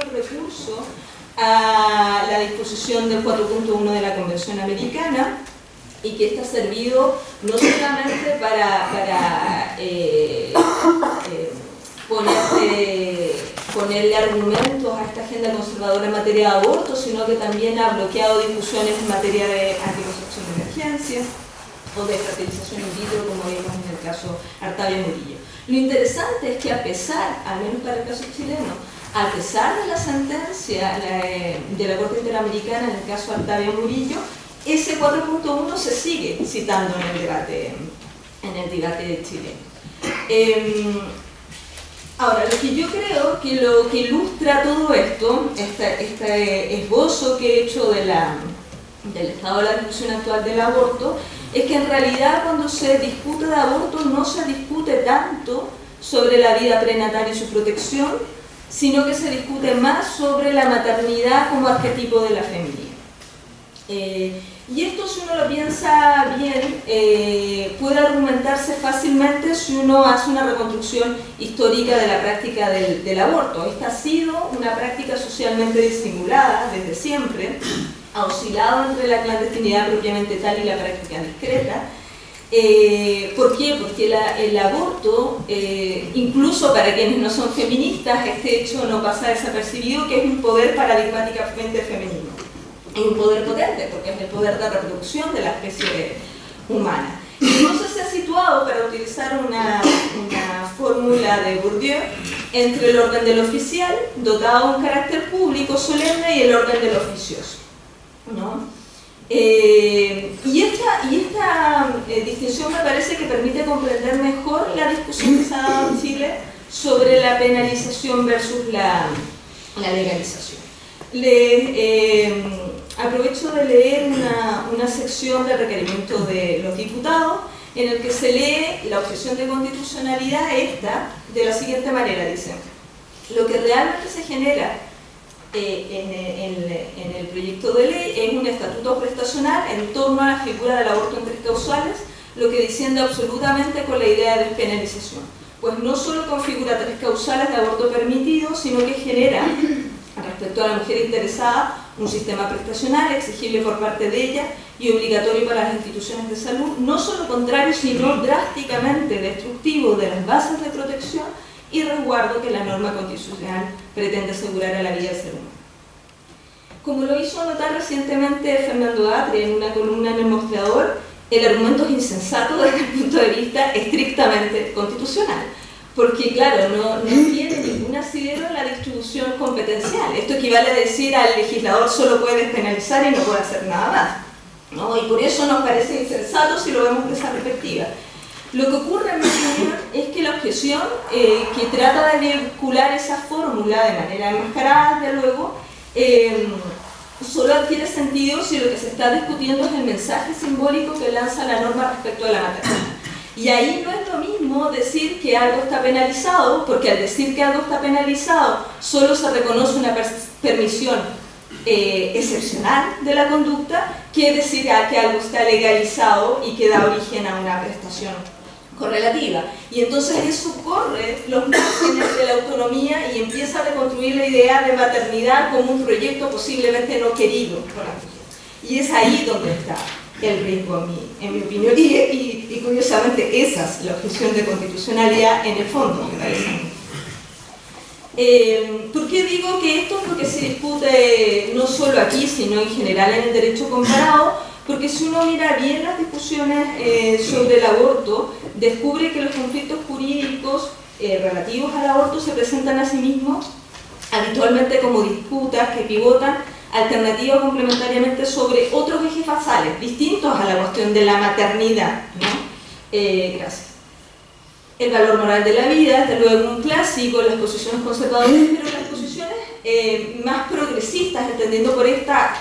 recurso a la disposición del 4.1 de la Convención Americana, y que esta ha servido no solamente para ponerle argumentos a esta agenda conservadora en materia de aborto, sino que también ha bloqueado discusiones en materia de anticoncepción de emergencia o de fertilización in vitro, como vimos en el caso Artavia Murillo. Lo interesante es que a pesar, al menos para el caso chileno, a pesar de la sentencia de la Corte Interamericana en el caso Artavia Murillo, ese 4.1 se sigue citando en el debate chileno. Ahora, lo que yo creo que lo que ilustra todo esto, este esbozo que he hecho del estado de la discusión actual del aborto, es que en realidad cuando se discute de aborto no se discute tanto sobre la vida prenatal y su protección, sino que se discute más sobre la maternidad como arquetipo de la feminidad. Y esto, si uno lo piensa bien, puede argumentarse fácilmente si uno hace una reconstrucción histórica de la práctica del aborto. Esta ha sido una práctica socialmente disimulada desde siempre, ha oscilado entre la clandestinidad propiamente tal y la práctica discreta. ¿Por qué? Porque el aborto, incluso para quienes no son feministas, este hecho no pasa desapercibido, que es un poder paradigmáticamente femenino. Es un poder potente, porque es el poder de reproducción de la especie humana. Y entonces se ha situado, para utilizar una fórmula de Bourdieu, entre el orden del oficial, dotado de un carácter público solemne, y el orden del oficioso, ¿no? Y esta distinción me parece que permite comprender mejor la discusión que se ha dado en Chile sobre la penalización versus la legalización. Aprovecho de leer una sección del requerimiento de los diputados en el que se lee la objeción de constitucionalidad de la siguiente manera, dice: lo que realmente se genera en el proyecto de ley es un estatuto prestacional en torno a la figura del aborto en 3 causales, lo que desciende absolutamente con la idea de despenalización, pues no solo configura 3 causales de aborto permitido, sino que genera, respecto a la mujer interesada, un sistema prestacional exigible por parte de ella y obligatorio para las instituciones de salud, no solo contrario, sino drásticamente destructivo de las bases de protección y resguardo que la norma constitucional pretende asegurar a la vida del ser humano. Como lo hizo notar recientemente Fernando Atria en una columna en El Mostrador, el argumento es insensato desde el punto de vista estrictamente constitucional, porque claro, no tiene ningún asidero en la distribución competencial. Esto equivale a decir al legislador solo puede despenalizar y no puede hacer nada más, ¿no? Y por eso nos parece insensato si lo vemos de esa perspectiva. Lo que ocurre, en mi opinión, es que la objeción que trata de vincular esa fórmula de manera enmascarada, desde luego, solo adquiere sentido si lo que se está discutiendo es el mensaje simbólico que lanza la norma respecto a la maternidad. Y ahí no es lo mismo decir que algo está penalizado, porque al decir que algo está penalizado solo se reconoce una permisión excepcional de la conducta, que decir que algo está legalizado y que da origen a una prestación correlativa. Y entonces eso corre los márgenes de la autonomía y empieza a reconstruir la idea de maternidad como un proyecto posiblemente no querido por la mujer. Y es ahí donde está el riesgo, en mi opinión, y curiosamente esa es la objeción de constitucionalidad en el fondo, me parece a mí. ¿Por qué digo que esto es lo que se discute no solo aquí, sino en general en el derecho comparado? Porque si uno mira bien las discusiones sobre el aborto, descubre que los conflictos jurídicos relativos al aborto se presentan a sí mismos habitualmente como disputas que pivotan alternativa o complementariamente sobre otros ejes basales, distintos a la cuestión de la maternidad, ¿no? Gracias. El valor moral de la vida, desde luego un clásico, las posiciones conservadoras, pero las posiciones más progresistas, entendiendo por esta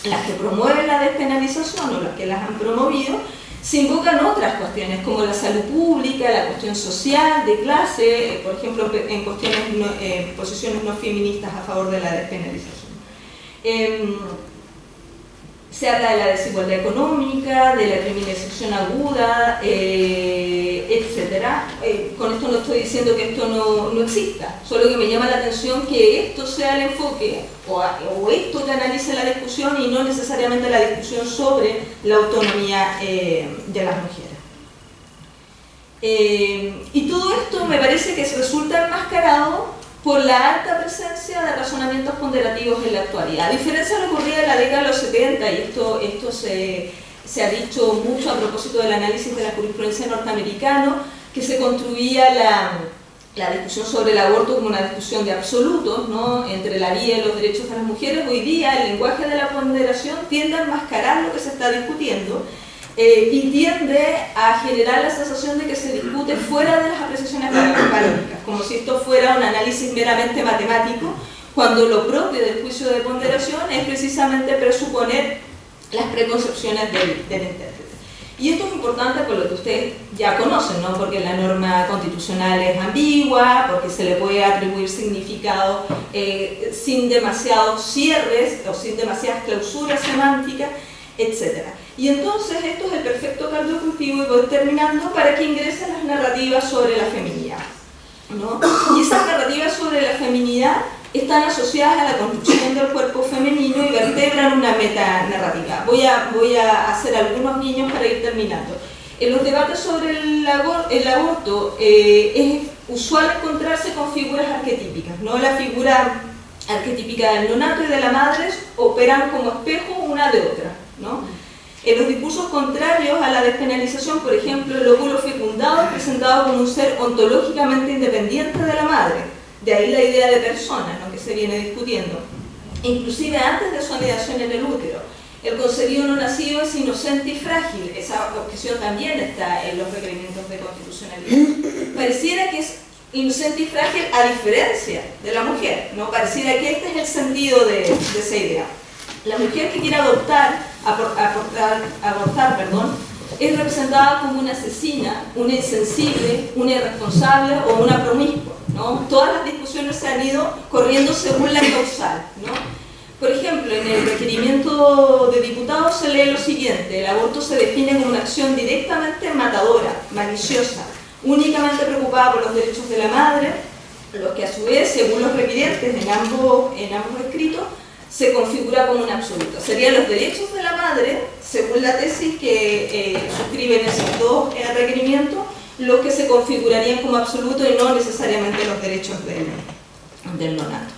las que promueven la despenalización o las que las han promovido, se invocan otras cuestiones como la salud pública, la cuestión social, de clase, por ejemplo, en posiciones no feministas a favor de la despenalización. se habla de la desigualdad económica, de la criminalización aguda, etc. Con esto no estoy diciendo que esto no exista, solo que me llama la atención que esto sea el enfoque, o esto que analice la discusión y no necesariamente la discusión sobre la autonomía de las mujeres. Y todo esto me parece que resulta enmascarado por la alta presencia de razonamientos ponderativos en la actualidad. A diferencia de lo ocurrido en la década de los 70, y esto se ha dicho mucho a propósito del análisis de la jurisprudencia norteamericana, que se construía la discusión sobre el aborto como una discusión de absolutos, ¿no?, entre la vida y los derechos de las mujeres. Hoy día el lenguaje de la ponderación tiende a enmascarar lo que se está discutiendo, y tiende a generar la sensación de que se discute fuera de las apreciaciones valóricas, como si esto fuera un análisis meramente matemático, cuando lo propio del juicio de ponderación es precisamente presuponer las preconcepciones del intérprete. Y esto es importante por lo que ustedes ya conocen, ¿no?, porque la norma constitucional es ambigua, porque se le puede atribuir significado sin demasiados cierres o sin demasiadas clausuras semánticas, etc. Y entonces esto es el perfecto caldo de cultivo, y voy terminando, para que ingresen las narrativas sobre la feminidad, ¿no? Y esas narrativas sobre la feminidad están asociadas a la construcción del cuerpo femenino y vertebran una metanarrativa. Voy a hacer algunos guiños para ir terminando. En los debates sobre el aborto es usual encontrarse con figuras arquetípicas, ¿no? La figura arquetípica del neonato y de la madre operan como espejo una de otra, ¿no? En los discursos contrarios a la despenalización, por ejemplo, el óvulo fecundado es presentado como un ser ontológicamente independiente de la madre. De ahí la idea de persona, ¿no?, que se viene discutiendo. Inclusive antes de su anidación en el útero. El concebido no nacido es inocente y frágil. Esa objeción también está en los requerimientos de constitucionalidad. Pareciera que es inocente y frágil a diferencia de la mujer, ¿no? Pareciera que este es el sentido de esa idea. La mujer que quiere abortar, es representada como una asesina, una insensible, una irresponsable o una promiscua, ¿no? Todas las discusiones se han ido corriendo según la causal, ¿no? Por ejemplo, en el requerimiento de diputados se lee lo siguiente: el aborto se define como una acción directamente matadora, maliciosa, únicamente preocupada por los derechos de la madre, los que a su vez, según los requirientes en ambos escritos, se configura como un absoluto. Serían los derechos de la madre, según la tesis que suscriben esos dos requerimientos, los que se configurarían como absoluto y no necesariamente los derechos del neonato.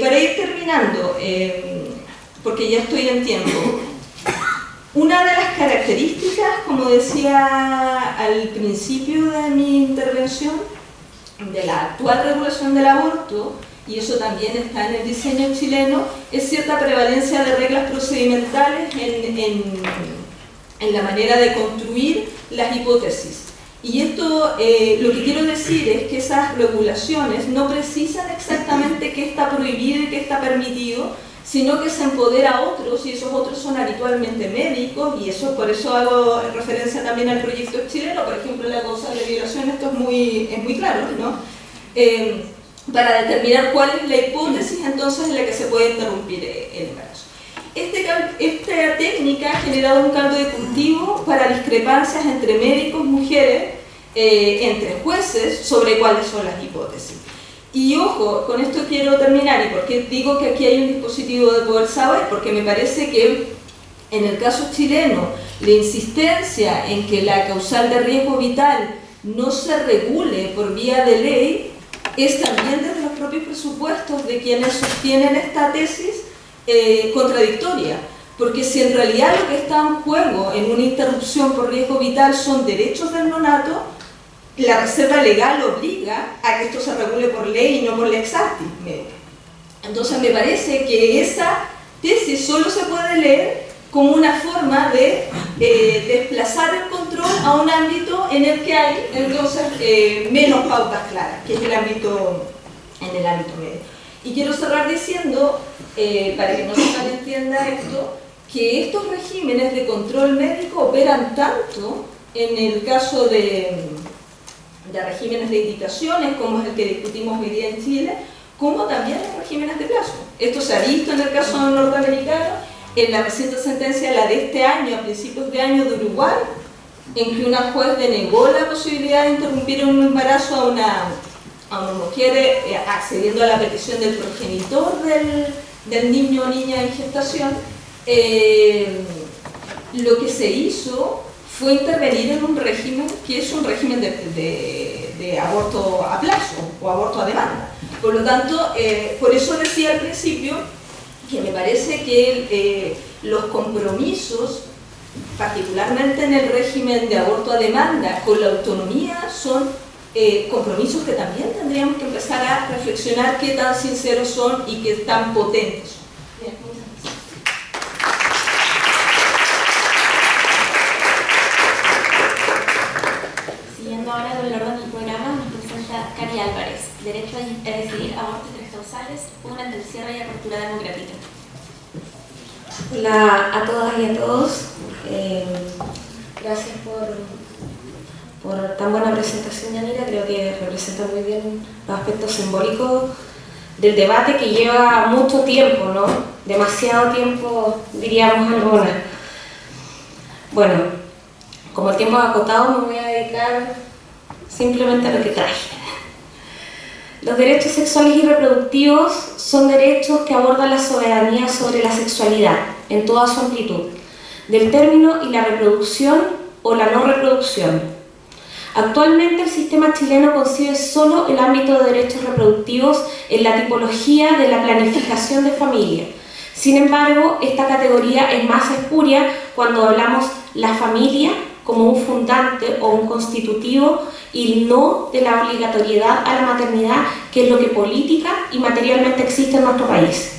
Para ir terminando, porque ya estoy en tiempo, una de las características, como decía al principio de mi intervención, de la actual regulación del aborto, y eso también está en el diseño chileno, es cierta prevalencia de reglas procedimentales en la manera de construir las hipótesis. Y esto, lo que quiero decir es que esas regulaciones no precisan exactamente qué está prohibido y qué está permitido, sino que se empodera a otros, y esos otros son habitualmente médicos, y eso, por eso hago referencia también al proyecto chileno. Por ejemplo, en la causa de violación esto es muy claro, ¿no? Para determinar cuál es la hipótesis entonces en la que se puede interrumpir el embarazo. Esta técnica ha generado un caldo de cultivo para discrepancias entre médicos, mujeres, entre jueces sobre cuáles son las hipótesis. Y ojo, con esto quiero terminar, y porque digo que aquí hay un dispositivo de poder saber, porque me parece que en el caso chileno la insistencia en que la causal de riesgo vital no se regule por vía de ley es también desde los propios presupuestos de quienes sostienen esta tesis contradictoria, porque si en realidad lo que está en juego en una interrupción por riesgo vital son derechos del neonato, la reserva legal obliga a que esto se regule por ley y no por lex artis. Entonces me parece que esa tesis solo se puede leer como una forma de desplazar el control a un ámbito en el que hay entonces menos pautas claras, que es el ámbito medio. Y quiero cerrar diciendo, para que no se malentienda esto, que estos regímenes de control médico operan tanto en el caso de regímenes de indicaciones, como es el que discutimos hoy día en Chile, como también en regímenes de plazo. Esto se ha visto en el caso norteamericano, en la reciente sentencia, la de este año, a principios de año de Uruguay, en que una juez denegó la posibilidad de interrumpir un embarazo a una mujer accediendo a la petición del progenitor del niño o niña en gestación, lo que se hizo fue intervenir en un régimen que es un régimen de aborto a plazo o aborto a demanda. Por lo tanto, por eso decía al principio que me parece que los compromisos, particularmente en el régimen de aborto a demanda, con la autonomía, son compromisos que también tendríamos que empezar a reflexionar qué tan sinceros son y qué tan potentes son. Bien, muchas gracias. Siguiendo ahora con el orden del programa, nos presenta Cari Álvarez, Derecho a decidir, aborto y tres causales, una ante el cierre y apertura democrática. Hola a todas y a todos. Gracias por tan buena presentación, Yanira. Creo que representa muy bien los aspectos simbólicos del debate que lleva mucho tiempo, ¿no? Demasiado tiempo, diríamos algunas. Bueno, como el tiempo es acotado, me voy a dedicar simplemente a lo que traje. Los derechos sexuales y reproductivos son derechos que abordan la soberanía sobre la sexualidad en toda su amplitud, del término y la reproducción o la no reproducción. Actualmente el sistema chileno concibe solo el ámbito de derechos reproductivos en la tipología de la planificación de familia. Sin embargo, esta categoría es más espuria cuando hablamos la familia como un fundante o un constitutivo y no de la obligatoriedad a la maternidad, que es lo que política y materialmente existe en nuestro país.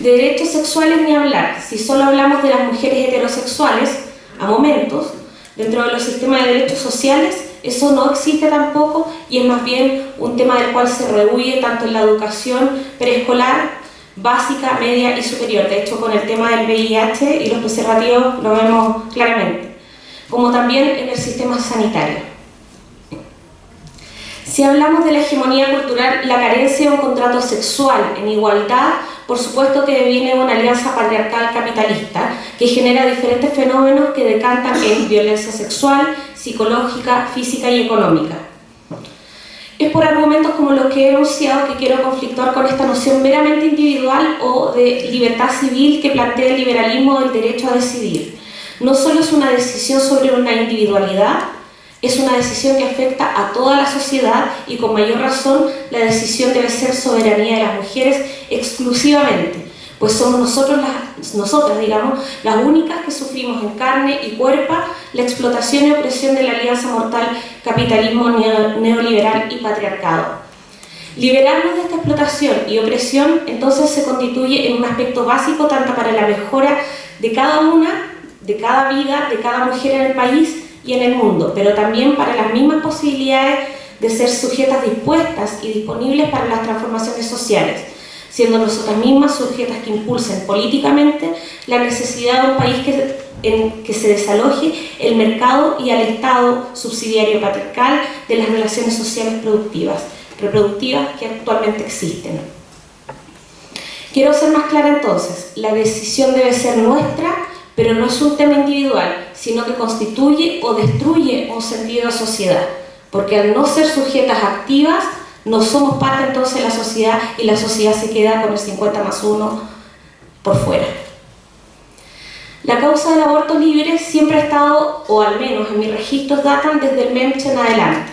De derechos sexuales ni hablar, si solo hablamos de las mujeres heterosexuales, a momentos, dentro de los sistemas de derechos sociales, eso no existe tampoco y es más bien un tema del cual se rehuye tanto en la educación preescolar, básica, media y superior. De hecho, con el tema del VIH y los preservativos lo vemos claramente, como también en el sistema sanitario. Si hablamos de la hegemonía cultural, la carencia de un contrato sexual en igualdad, por supuesto que viene de una alianza patriarcal capitalista que genera diferentes fenómenos que decantan en violencia sexual, psicológica, física y económica. Es por argumentos como los que he enunciado que quiero conflictuar con esta noción meramente individual o de libertad civil que plantea el liberalismo del derecho a decidir. No solo es una decisión sobre una individualidad, es una decisión que afecta a toda la sociedad y con mayor razón la decisión debe ser soberanía de las mujeres exclusivamente, pues somos nosotras, las únicas que sufrimos en carne y cuerpo la explotación y opresión de la alianza mortal capitalismo neoliberal y patriarcado. Liberarnos de esta explotación y opresión entonces se constituye en un aspecto básico tanto para la mejora de cada una, de cada vida, de cada mujer en el país y en el mundo, pero también para las mismas posibilidades de ser sujetas dispuestas y disponibles para las transformaciones sociales, siendo nosotras mismas sujetas que impulsen políticamente la necesidad de un país en que se desaloje el mercado y al Estado subsidiario patriarcal de las relaciones sociales reproductivas que actualmente existen. Quiero ser más clara entonces, la decisión debe ser nuestra, pero no es un tema individual, sino que constituye o destruye un sentido de sociedad, porque al no ser sujetas activas, no somos parte entonces de la sociedad y la sociedad se queda con el 50+1 por fuera. La causa del aborto libre siempre ha estado, o al menos en mis registros datan desde el MEMCH en adelante.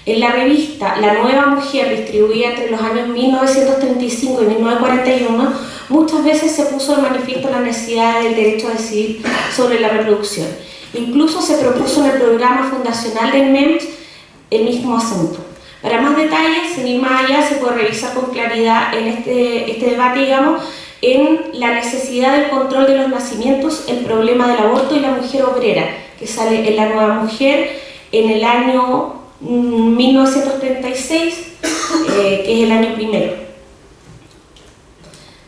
En la revista La Nueva Mujer, distribuida entre los años 1935 y 1941, muchas veces se puso de manifiesto la necesidad del derecho a decidir sobre la reproducción. Incluso se propuso en el programa fundacional del MEMCH el mismo asunto. Para más detalles, sin ir más allá, se puede revisar con claridad en este debate, digamos, en la necesidad del control de los nacimientos, el problema del aborto y la mujer obrera, que sale en La Nueva Mujer en el año 1936, que es el año primero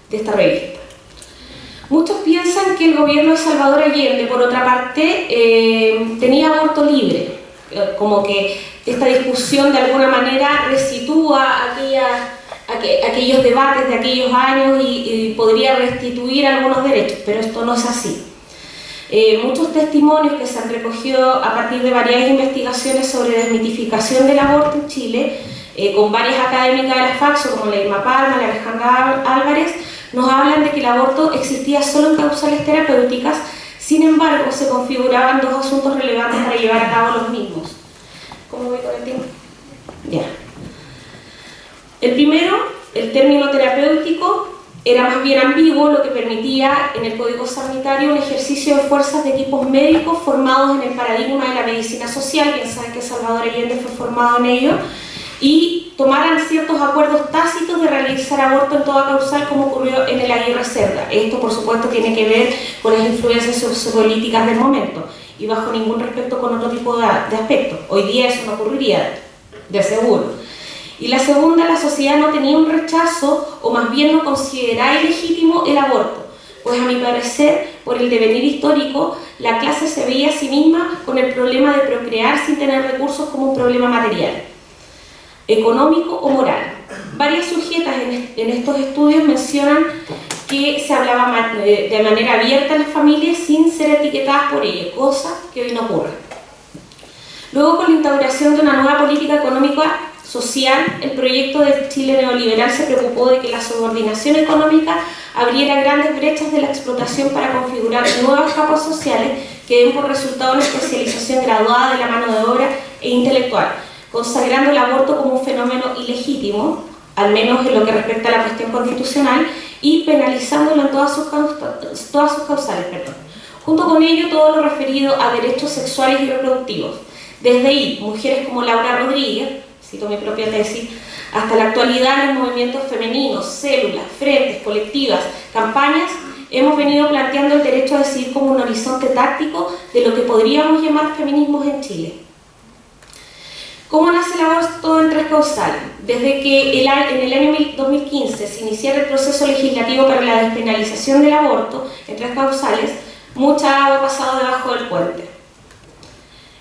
de esta revista. Muchos piensan que el gobierno de Salvador Allende, por otra parte, tenía aborto libre, como que esta discusión de alguna manera resitúa aquella aquellos debates de aquellos años y podría restituir algunos derechos, pero esto no es así. Muchos testimonios que se han recogido a partir de varias investigaciones sobre desmitificación del aborto en Chile, con varias académicas de la FACSO como la Irma Palma, la Alejandra Álvarez, nos hablan de que el aborto existía solo en causales terapéuticas. Sin embargo, se configuraban dos asuntos relevantes para llevar a cabo los mismos. ¿Cómo voy con el tiempo? Ya. El primero, el término terapéutico, era más bien ambiguo, lo que permitía en el Código Sanitario un ejercicio de fuerzas de equipos médicos formados en el paradigma de la medicina social. Bien saben que Salvador Allende fue formado en ello, y tomaran ciertos acuerdos tácitos de realizar aborto en toda causal, como ocurrió en el Aguirre Cerda. Esto, por supuesto, tiene que ver con las influencias sociopolíticas del momento y bajo ningún respeto con otro tipo de aspectos. Hoy día eso no ocurriría, de seguro. Y la segunda, la sociedad no tenía un rechazo, o más bien no consideraba ilegítimo el aborto, pues a mi parecer, por el devenir histórico, la clase se veía a sí misma con el problema de procrear sin tener recursos como un problema material, económico o moral. Varias sujetas en estos estudios mencionan que se hablaba de manera abierta en las familias sin ser etiquetadas por ello, cosa que hoy no ocurre. Luego, con la instauración de una nueva política económica social, el proyecto de Chile neoliberal se preocupó de que la subordinación económica abriera grandes brechas de la explotación para configurar nuevas capas sociales que den por resultado una especialización graduada de la mano de obra e intelectual, consagrando el aborto como un fenómeno ilegítimo, al menos en lo que respecta a la cuestión constitucional, y penalizándolo en todas sus causales. Junto con ello, todo lo referido a derechos sexuales y reproductivos. Desde ahí, mujeres como Laura Rodríguez, cito mi propia tesis, hasta la actualidad en los movimientos femeninos, células, frentes, colectivas, campañas, hemos venido planteando el derecho a decidir como un horizonte táctico de lo que podríamos llamar feminismos en Chile. ¿Cómo nace el aborto en tres causales? Desde que en el año 2015 se iniciara el proceso legislativo para la despenalización del aborto en tres causales, mucha agua ha pasado debajo del puente.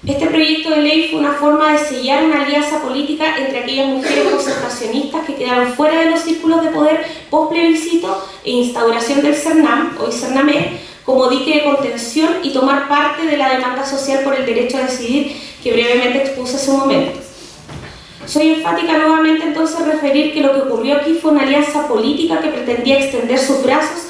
Este proyecto de ley fue una forma de sellar una alianza política entre aquellas mujeres concertacionistas que quedaron fuera de los círculos de poder post-plebiscito e instauración del CERNAM, hoy CERNAMED, como dique de contención y tomar parte de la demanda social por el derecho a decidir que brevemente expuse hace un momento. Soy enfática nuevamente entonces en referir que lo que ocurrió aquí fue una alianza política que pretendía extender sus brazos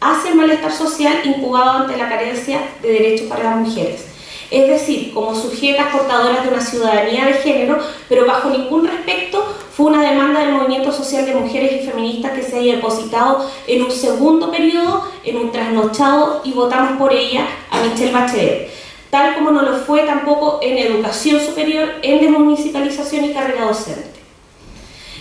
hacia el malestar social incubado ante la carencia de derechos para las mujeres. Es decir, como sujetas portadoras de una ciudadanía de género, pero bajo ningún respecto fue una demanda del movimiento social de mujeres y feministas que se haya depositado en un segundo periodo, en un trasnochado y votamos por ella a Michelle Bachelet, tal como no lo fue tampoco en educación superior, en desmunicipalización y carrera docente.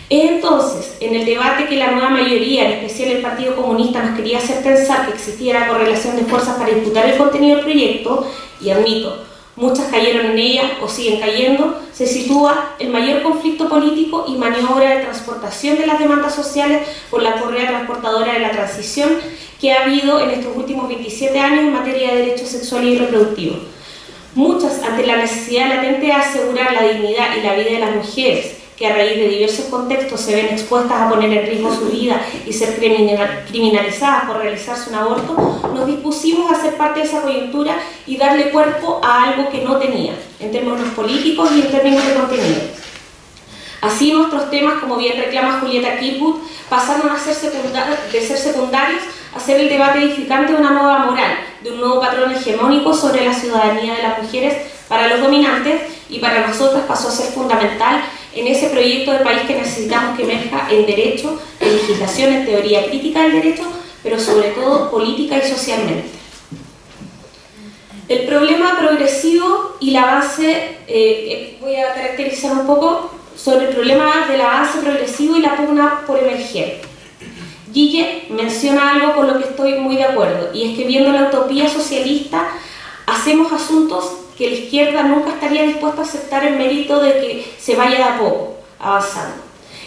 Es entonces, en el debate que la nueva mayoría, en especial el Partido Comunista, nos quería hacer pensar que existiera correlación de fuerzas para disputar el contenido del proyecto, y admito, muchas cayeron en ella o siguen cayendo, se sitúa el mayor conflicto político y maniobra de transportación de las demandas sociales por la correa transportadora de la transición que ha habido en estos últimos 27 años en materia de derechos sexuales y reproductivos. Muchas ante la necesidad latente de asegurar la dignidad y la vida de las mujeres, que a raíz de diversos contextos se ven expuestas a poner en riesgo su vida y ser criminalizadas por realizarse un aborto, nos dispusimos a ser parte de esa coyuntura y darle cuerpo a algo que no tenía, en términos políticos y en términos de contenido. Así nuestros temas, como bien reclama Julieta Kirkwood, pasaron a ser secundarios a ser el debate edificante de una nueva moral, de un nuevo patrón hegemónico sobre la ciudadanía de las mujeres para los dominantes, y para nosotras pasó a ser fundamental en ese proyecto de país que necesitamos que emerja en derecho, en legislación, en teoría crítica del derecho, pero sobre todo política y socialmente. El problema progresivo y el avance, voy a caracterizar un poco sobre el problema del avance progresivo y la pugna por emerger. Guille menciona algo con lo que estoy muy de acuerdo, y es que viendo la utopía socialista hacemos asuntos que la izquierda nunca estaría dispuesta a aceptar el mérito de que se vaya de a poco avanzando.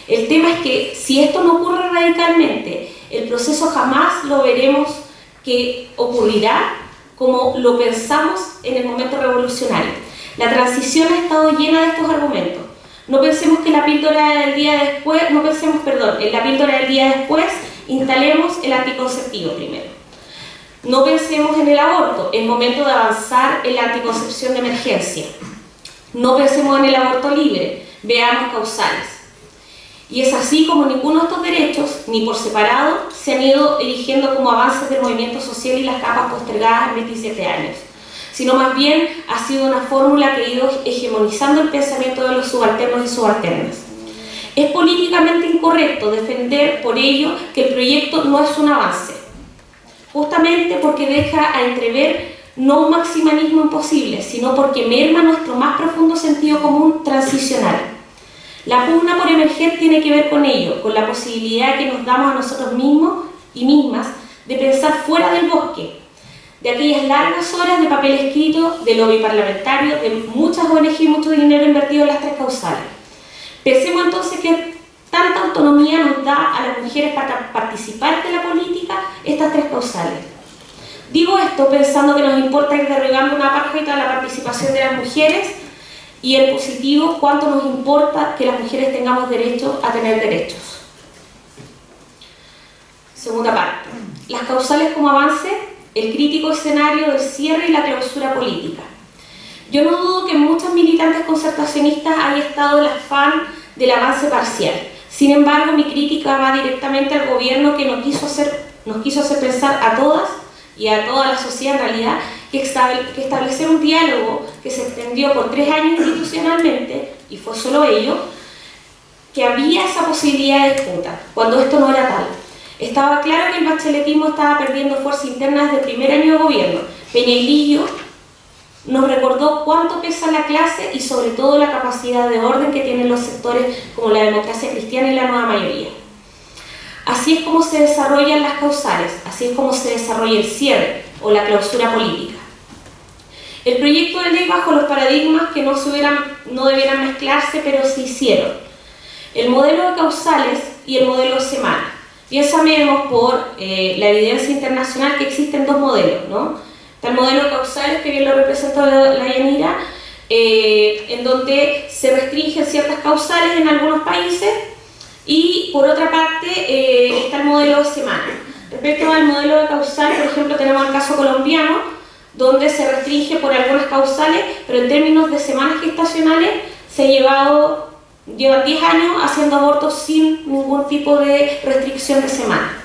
El tema es que si esto no ocurre radicalmente, el proceso jamás lo veremos que ocurrirá como lo pensamos en el momento revolucionario. La transición ha estado llena de estos argumentos. No pensemos que la píldora del día después, en la píldora del día después instalemos el anticonceptivo primero. No pensemos en el aborto, es momento de avanzar en la anticoncepción de emergencia. No pensemos en el aborto libre, veamos causales. Y es así como ninguno de estos derechos, ni por separado, se han ido erigiendo como avances del movimiento social y las capas postergadas en 27 años, sino más bien ha sido una fórmula que ha ido hegemonizando el pensamiento de los subalternos y subalternas. Es políticamente incorrecto defender por ello que el proyecto no es un avance, justamente porque deja a entrever no un maximalismo imposible, sino porque merma nuestro más profundo sentido común transicional. La pugna por emerger tiene que ver con ello, con la posibilidad que nos damos a nosotros mismos y mismas de pensar fuera del bosque, de aquellas largas horas de papel escrito, de lobby parlamentario, de muchas ONG y mucho dinero invertido en las tres causales. Pensemos entonces que tanta autonomía nos da a las mujeres para participar de la política estas tres causales. Digo esto pensando que nos importa ir derribando una apartheid a la participación de las mujeres y en positivo cuánto nos importa que las mujeres tengamos derecho a tener derechos. Segunda parte. Las causales como avance, el crítico escenario del cierre y la clausura política. Yo no dudo que en muchos militantes concertacionistas haya estado el afán del avance parcial. Sin embargo, mi crítica va directamente al gobierno que nos quiso hacer pensar a todas y a toda la sociedad en realidad que establecer un diálogo que se extendió por 3 años institucionalmente, y fue solo ello, que había esa posibilidad de disputa, cuando esto no era tal. Estaba claro que el bacheletismo estaba perdiendo fuerza interna desde el primer año de gobierno. Peña y Lillo nos recordó cuánto pesa la clase y sobre todo la capacidad de orden que tienen los sectores como la democracia cristiana y la nueva mayoría. Así es como se desarrollan las causales, así es como se desarrolla el cierre o la clausura política. El proyecto de ley bajo los paradigmas que no debieran mezclarse, pero se hicieron. El modelo de causales y el modelo de semana. Bien sabemos por la evidencia internacional que existen 2 modelos, ¿no? Está el modelo de causales, que bien lo representó la Yanira, en donde se restringen ciertas causales en algunos países, y por otra parte está el modelo de semana. Respecto al modelo de causal, por ejemplo, tenemos el caso colombiano, donde se restringe por algunas causales, pero en términos de semanas gestacionales se llevan 10 años haciendo abortos sin ningún tipo de restricción de semana.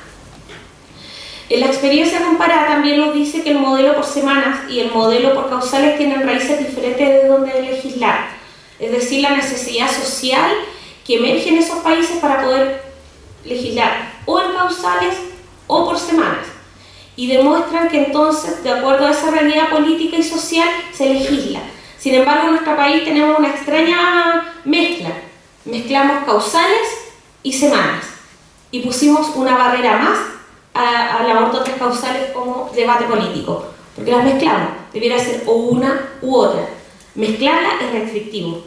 La experiencia comparada también nos dice que el modelo por semanas y el modelo por causales tienen raíces diferentes de donde legislar, es decir, la necesidad social que emerge en esos países para poder legislar o en causales o por semanas, y demuestran que entonces, de acuerdo a esa realidad política y social, se legisla. Sin embargo, en nuestro país tenemos una extraña mezcla. Mezclamos causales y semanas, y pusimos una barrera más al aborto 3 causales como debate político, porque las mezclamos. Debiera ser o una u otra. Mezclarla es restrictivo.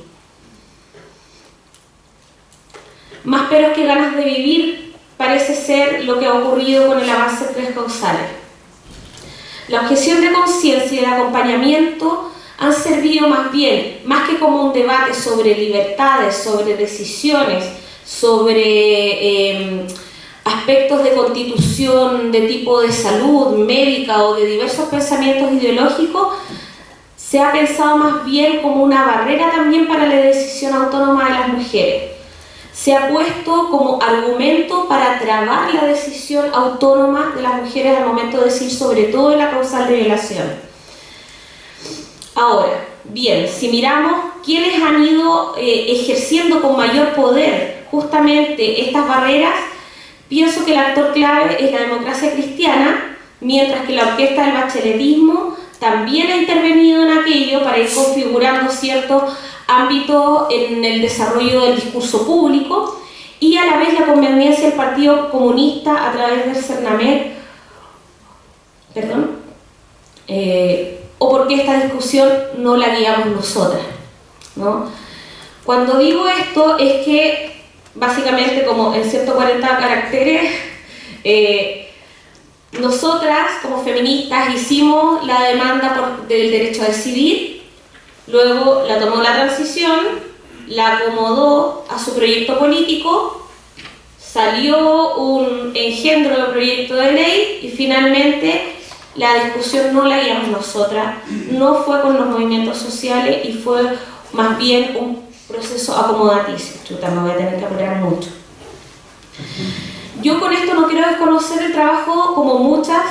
Más peros que ganas de vivir parece ser lo que ha ocurrido con el avance de 3 causales. La objeción de conciencia y el acompañamiento han servido más bien, más que como un debate sobre libertades, sobre decisiones, sobre aspectos de constitución de tipo de salud, médica o de diversos pensamientos ideológicos, se ha pensado más bien como una barrera también para la decisión autónoma de las mujeres. Se ha puesto como argumento para trabar la decisión autónoma de las mujeres al momento de decir, sobre todo en la causal de violación. Ahora, bien, si miramos quiénes han ido ejerciendo con mayor poder justamente estas barreras, pienso que el actor clave es la democracia cristiana, mientras que la orquesta del bacheletismo también ha intervenido en aquello para ir configurando ciertos ámbitos en el desarrollo del discurso público, y a la vez la conveniencia del Partido Comunista a través del CERNAMEC, o porque esta discusión no la guiamos nosotras, ¿no? Cuando digo esto es que básicamente, como en 140 caracteres, nosotras como feministas hicimos la demanda del derecho a decidir, luego la tomó la transición la acomodó a su proyecto político, salió un engendro del proyecto de ley y finalmente la discusión no la guiamos nosotras, no fue con los movimientos sociales y fue más bien un proceso acomodaticio. Chuta, me voy a tener que apurar mucho. Yo con esto no quiero desconocer el trabajo como muchas,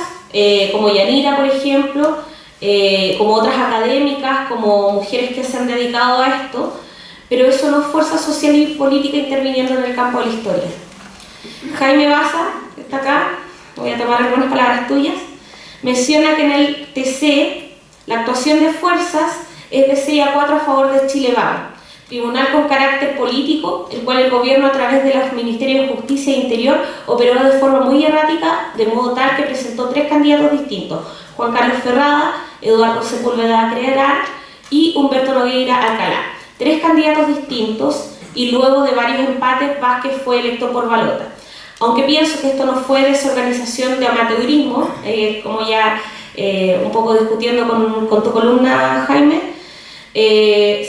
como Yanira, por ejemplo, como otras académicas, como mujeres que se han dedicado a esto, pero eso no es fuerza social y política interviniendo en el campo de la historia. Jaime Baza, que está acá, voy a tomar algunas palabras tuyas, menciona que en el TC la actuación de fuerzas es de 6-4 a favor de Chile Vamos, tribunal con carácter político, el cual el gobierno a través de los Ministerios de Justicia e Interior operó de forma muy errática, de modo tal que presentó 3 candidatos distintos: Juan Carlos Ferrada, Eduardo Sepúlveda Crearar y Humberto Nogueira Alcalá. 3 candidatos distintos, y luego de varios empates Vázquez fue electo por balota. Aunque pienso que esto no fue desorganización de amateurismo, como ya un poco discutiendo con tu columna, Jaime,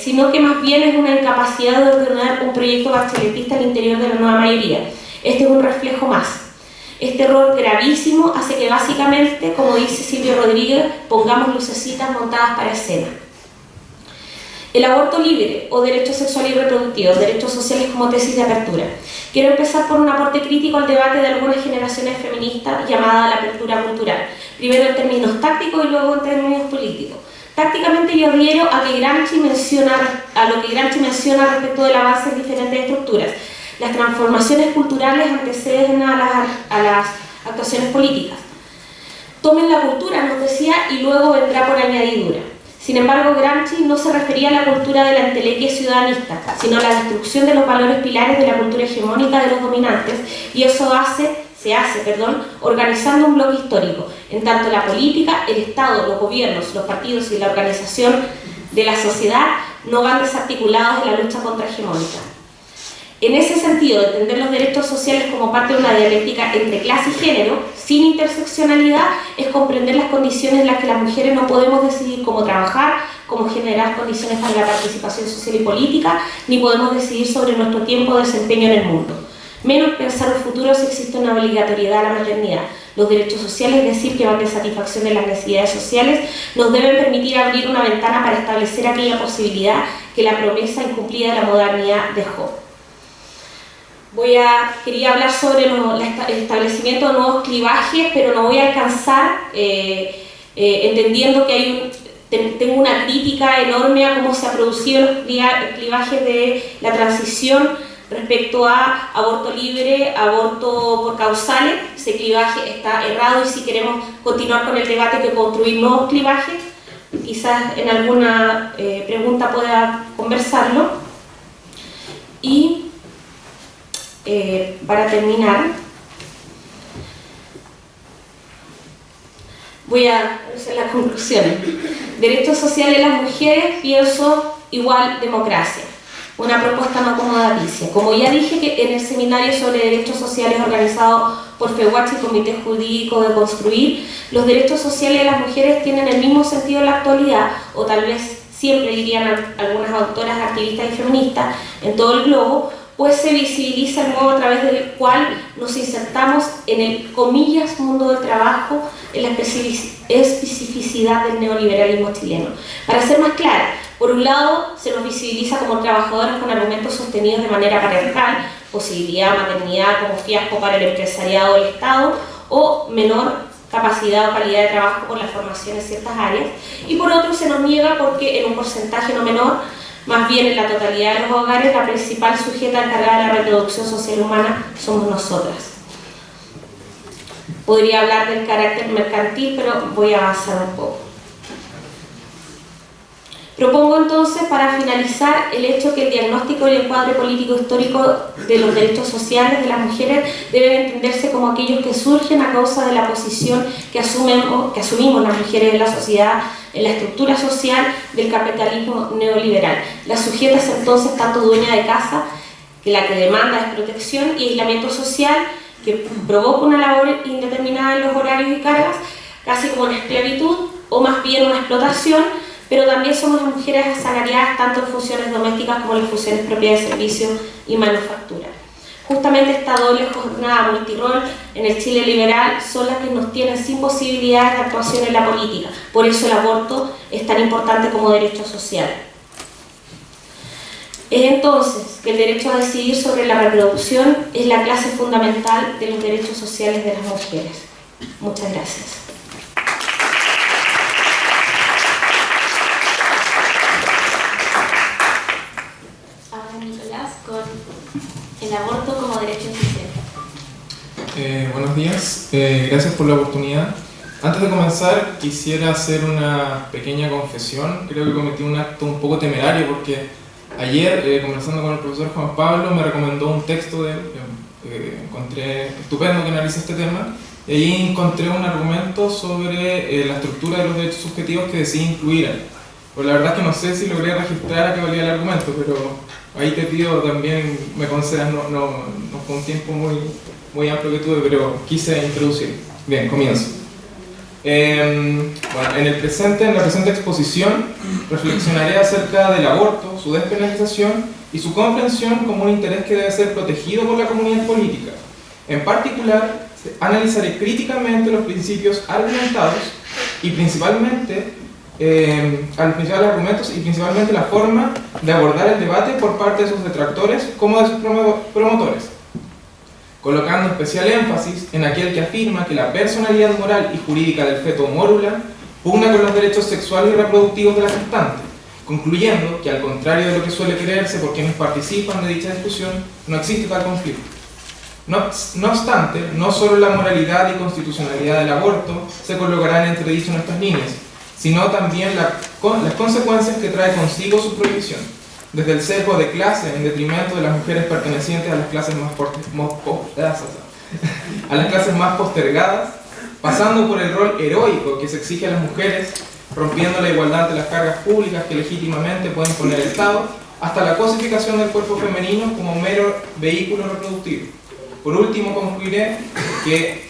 sino que más bien es una incapacidad de ordenar un proyecto bacheletista al interior de la nueva mayoría. Este es un reflejo más. Este error gravísimo hace que básicamente, como dice Silvio Rodríguez, pongamos lucecitas montadas para escena. El aborto libre o derecho sexual y reproductivo, derechos sociales como tesis de apertura. Quiero empezar por un aporte crítico al debate de algunas generaciones feministas llamada la apertura cultural, primero en términos tácticos y luego en términos políticos. Tácticamente yo adhiero a lo que Gramsci menciona respecto del avance en diferentes estructuras. Las transformaciones culturales anteceden a las actuaciones políticas. Tomen la cultura, nos decía, y luego vendrá por añadidura. Sin embargo, Gramsci no se refería a la cultura de la entelequia ciudadanista, sino a la destrucción de los valores pilares de la cultura hegemónica de los dominantes, y eso se hace, organizando un bloque histórico. En tanto la política, el Estado, los gobiernos, los partidos y la organización de la sociedad no van desarticulados en la lucha contrahegemónica. En ese sentido, entender los derechos sociales como parte de una dialéctica entre clase y género, sin interseccionalidad, es comprender las condiciones en las que las mujeres no podemos decidir cómo trabajar, cómo generar condiciones para la participación social y política, ni podemos decidir sobre nuestro tiempo de desempeño en el mundo. Menos pensar un futuro si existe una obligatoriedad a la maternidad. Los derechos sociales, es decir, que van de satisfacción de las necesidades sociales, nos deben permitir abrir una ventana para establecer aquella posibilidad que la promesa incumplida de la modernidad dejó. Quería hablar sobre el establecimiento de nuevos clivajes, pero no voy a alcanzar, entendiendo que tengo una crítica enorme a cómo se han producido los clivajes de la transición respecto a aborto libre, aborto por causales. Ese clivaje está errado y si queremos continuar con el debate hay que construir nuevos clivajes. Quizás en alguna pregunta pueda conversarlo. Y para terminar, voy a hacer las conclusiones. Derechos sociales de las mujeres, pienso igual democracia. Una propuesta no acomodaticia. Como ya dije que en el seminario sobre derechos sociales organizado por FEUACH y Comité Jurídico de Construir, los derechos sociales de las mujeres tienen el mismo sentido en la actualidad, o tal vez siempre dirían algunas autoras, activistas y feministas en todo el globo, pues se visibiliza el modo a través del cual nos insertamos en el, comillas, mundo del trabajo, en la especificidad del neoliberalismo chileno. Para ser más clara, por un lado se nos visibiliza como trabajadoras con argumentos sostenidos de manera patriarcal, posibilidad de maternidad como fiasco para el empresariado del Estado, o menor capacidad o calidad de trabajo por la formación en ciertas áreas, y por otro se nos niega porque en un porcentaje no menor, más bien en la totalidad de los hogares, la principal sujeta encargada de la reproducción social humana somos nosotras. Podría hablar del carácter mercantil, pero voy a avanzar un poco. Propongo entonces, para finalizar, el hecho que el diagnóstico y el encuadre político histórico de los derechos sociales de las mujeres deben entenderse como aquellos que surgen a causa de la posición que asumimos las mujeres en la sociedad, en la estructura social del capitalismo neoliberal. Las sujetas entonces tanto dueña de casa, que la que demanda es protección y aislamiento social, que provoca una labor indeterminada en los horarios y cargas, casi como una esclavitud o más bien una explotación, pero también somos las mujeres asalariadas tanto en funciones domésticas como en las funciones propias de servicio y manufactura. Justamente esta doble jornada multirol en el Chile liberal son las que nos tienen sin posibilidades de actuación en la política. Por eso el aborto es tan importante como derecho social. Es entonces que el derecho a decidir sobre la reproducción es la clase fundamental de los derechos sociales de las mujeres. Muchas gracias. Ahora Nicolás con el aborto como derecho social. Buenos días, gracias por la oportunidad. Antes de comenzar quisiera hacer una pequeña confesión. Creo que cometí un acto un poco temerario porque ayer, conversando con el profesor Juan Pablo, me recomendó un texto de él que encontré estupendo que analiza este tema, y ahí encontré un argumento sobre la estructura de los derechos subjetivos que decidí incluir ahí. Pues la verdad es que no sé si logré registrar a qué valía el argumento, pero ahí te pido también me concedas, no fue un tiempo muy amplio que tuve, pero quise introducir. Bien, comienzo. Bueno, en la presente exposición reflexionaré acerca del aborto, su despenalización y su comprensión como un interés que debe ser protegido por la comunidad política. En particular, analizaré críticamente los principios argumentados y principalmente a los principales argumentos y principalmente la forma de abordar el debate por parte de sus detractores como de sus promotores, colocando especial énfasis en aquel que afirma que la personalidad moral y jurídica del feto mórula pugna con los derechos sexuales y reproductivos de la gestante, concluyendo que al contrario de lo que suele creerse por quienes participan de dicha discusión, no existe tal conflicto. No obstante, no solo la moralidad y constitucionalidad del aborto se colocarán en entredicho en estas líneas, sino también las consecuencias que trae consigo su prohibición, desde el sesgo de clase en detrimento de las mujeres pertenecientes a las clases más postergadas, pasando por el rol heroico que se exige a las mujeres, rompiendo la igualdad de las cargas públicas que legítimamente pueden poner el Estado, hasta la cosificación del cuerpo femenino como mero vehículo reproductivo. Por último, concluiré que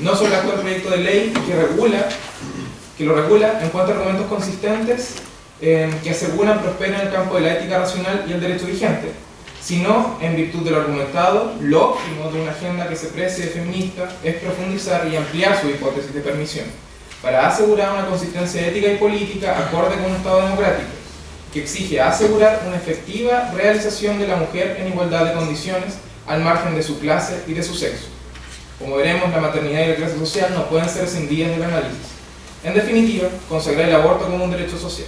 no solo el actual proyecto de ley que lo regula encuentra argumentos consistentes que aseguran prosperar en el campo de la ética racional y el derecho vigente, sino en virtud de lo argumentado, lo óptimo de una agenda que se precie de feminista es profundizar y ampliar su hipótesis de permisión, para asegurar una consistencia ética y política acorde con un Estado democrático, que exige asegurar una efectiva realización de la mujer en igualdad de condiciones al margen de su clase y de su sexo. Como veremos, la maternidad y la clase social no pueden ser escindidas del análisis. En definitiva, consagrar el aborto como un derecho social.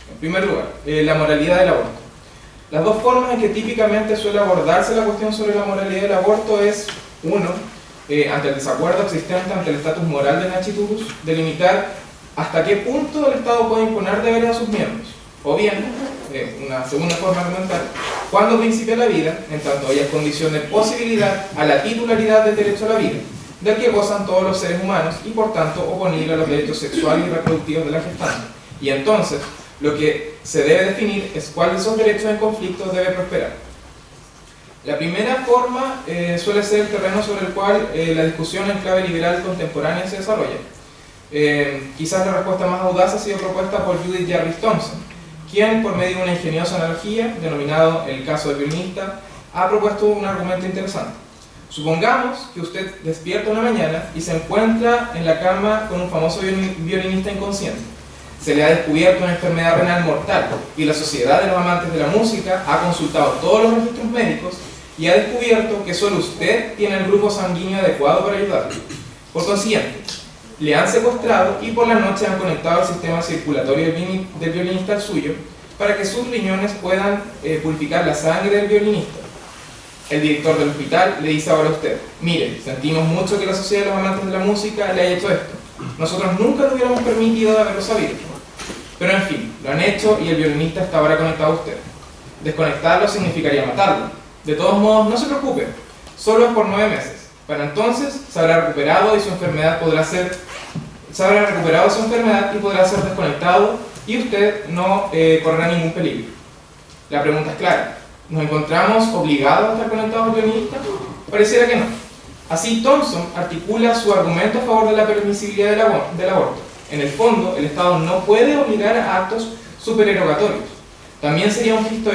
En primer lugar, la moralidad del aborto. Las dos formas en que típicamente suele abordarse la cuestión sobre la moralidad del aborto es, uno, ante el desacuerdo existente ante el estatus moral de Nachiturus, delimitar hasta qué punto el Estado puede imponer deberes a sus miembros, o bien, una segunda forma de argumentar, cuando principia la vida, en tanto haya condición de posibilidad a la titularidad del derecho a la vida, del que gozan todos los seres humanos y por tanto oponible a los derechos sexuales y reproductivos de la gestante. Y entonces, lo que se debe definir es cuál de esos derechos en conflicto debe prosperar. La primera forma suele ser el terreno sobre el cual la discusión en clave liberal contemporánea se desarrolla. Quizás la respuesta más audaz ha sido propuesta por Judith Jarvis Thomson, quien, por medio de una ingeniosa analogía, denominado el caso del violinista, ha propuesto un argumento interesante. Supongamos que usted despierta una mañana y se encuentra en la cama con un famoso violinista inconsciente. Se le ha descubierto una enfermedad renal mortal y la Sociedad de los Amantes de la Música ha consultado todos los registros médicos y ha descubierto que solo usted tiene el grupo sanguíneo adecuado para ayudarle. Por consiguiente, le han secuestrado y por la noche han conectado el sistema circulatorio del violinista al suyo para que sus riñones puedan purificar la sangre del violinista. El director del hospital le dice ahora a usted: mire, sentimos mucho que la Sociedad de los Amantes de la Música le haya hecho esto. Nosotros nunca le hubiéramos permitido de haberlo sabido. Pero en fin, lo han hecho y el violinista está ahora conectado a usted. Desconectarlo significaría matarlo. De todos modos, no se preocupe, solo es por 9 meses. Para entonces se habrá recuperado y su enfermedad podrá ser desconectado y usted no correrá ningún peligro. La pregunta es clara: ¿nos encontramos obligados a estar conectados al violinista? Pareciera que no. Así, Thomson articula su argumento a favor de la permisibilidad del aborto. En el fondo, el Estado no puede obligar a actos supererogatorios. También sería un gesto,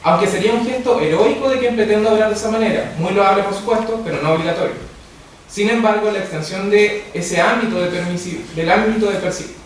aunque sería un gesto heroico de quien pretenda obrar de esa manera, muy loable por supuesto, pero no obligatorio. Sin embargo, la extensión de ese ámbito del ámbito de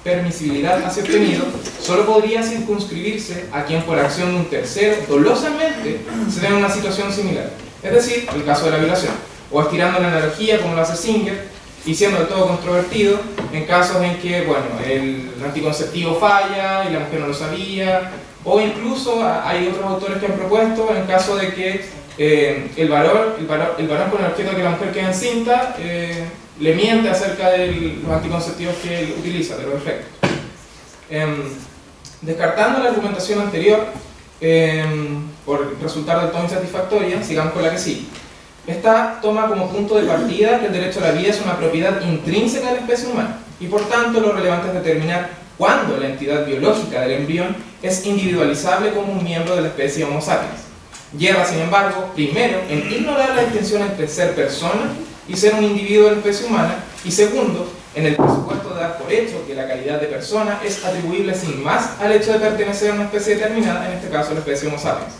permisibilidad así obtenido solo podría circunscribirse a quien por acción de un tercero dolosamente se ve en una situación similar, es decir, el caso de la violación, o estirando la analogía como lo hace Singer y siendo de todo controvertido en casos en que, bueno, el anticonceptivo falla y la mujer no lo sabía, o incluso hay otros autores que han propuesto en caso de que el varón con el objeto de que la mujer quede encinta le miente acerca de los anticonceptivos que él utiliza, de los efectos. Descartando la argumentación anterior por resultar del todo insatisfactoria, sigamos con la que sigue. Esta toma como punto de partida que el derecho a la vida es una propiedad intrínseca de la especie humana y por tanto lo relevante es determinar cuándo la entidad biológica del embrión es individualizable como un miembro de la especie Homo sapiens. Yerra, sin embargo, primero, en ignorar la distinción entre ser persona y ser un individuo de la especie humana, y segundo, en el presupuesto de dar por hecho que la calidad de persona es atribuible sin más al hecho de pertenecer a una especie determinada, en este caso la especie Homo sapiens.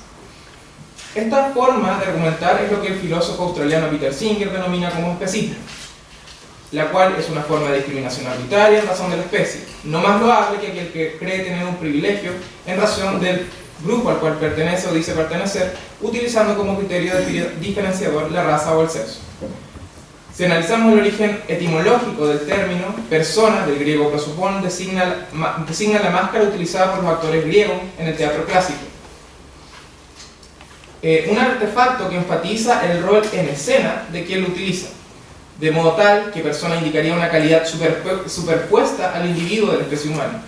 Esta forma de argumentar es lo que el filósofo australiano Peter Singer denomina como especismo, la cual es una forma de discriminación arbitraria en razón de la especie, no más loable que aquel que cree tener un privilegio en razón del grupo al cual pertenece o dice pertenecer, utilizando como criterio diferenciador la raza o el sexo. Si analizamos el origen etimológico del término, persona, del griego prosopon, designa la máscara utilizada por los actores griegos en el teatro clásico. Un artefacto que enfatiza el rol en escena de quien lo utiliza, de modo tal que persona indicaría una calidad superpuesta al individuo de la especie humana.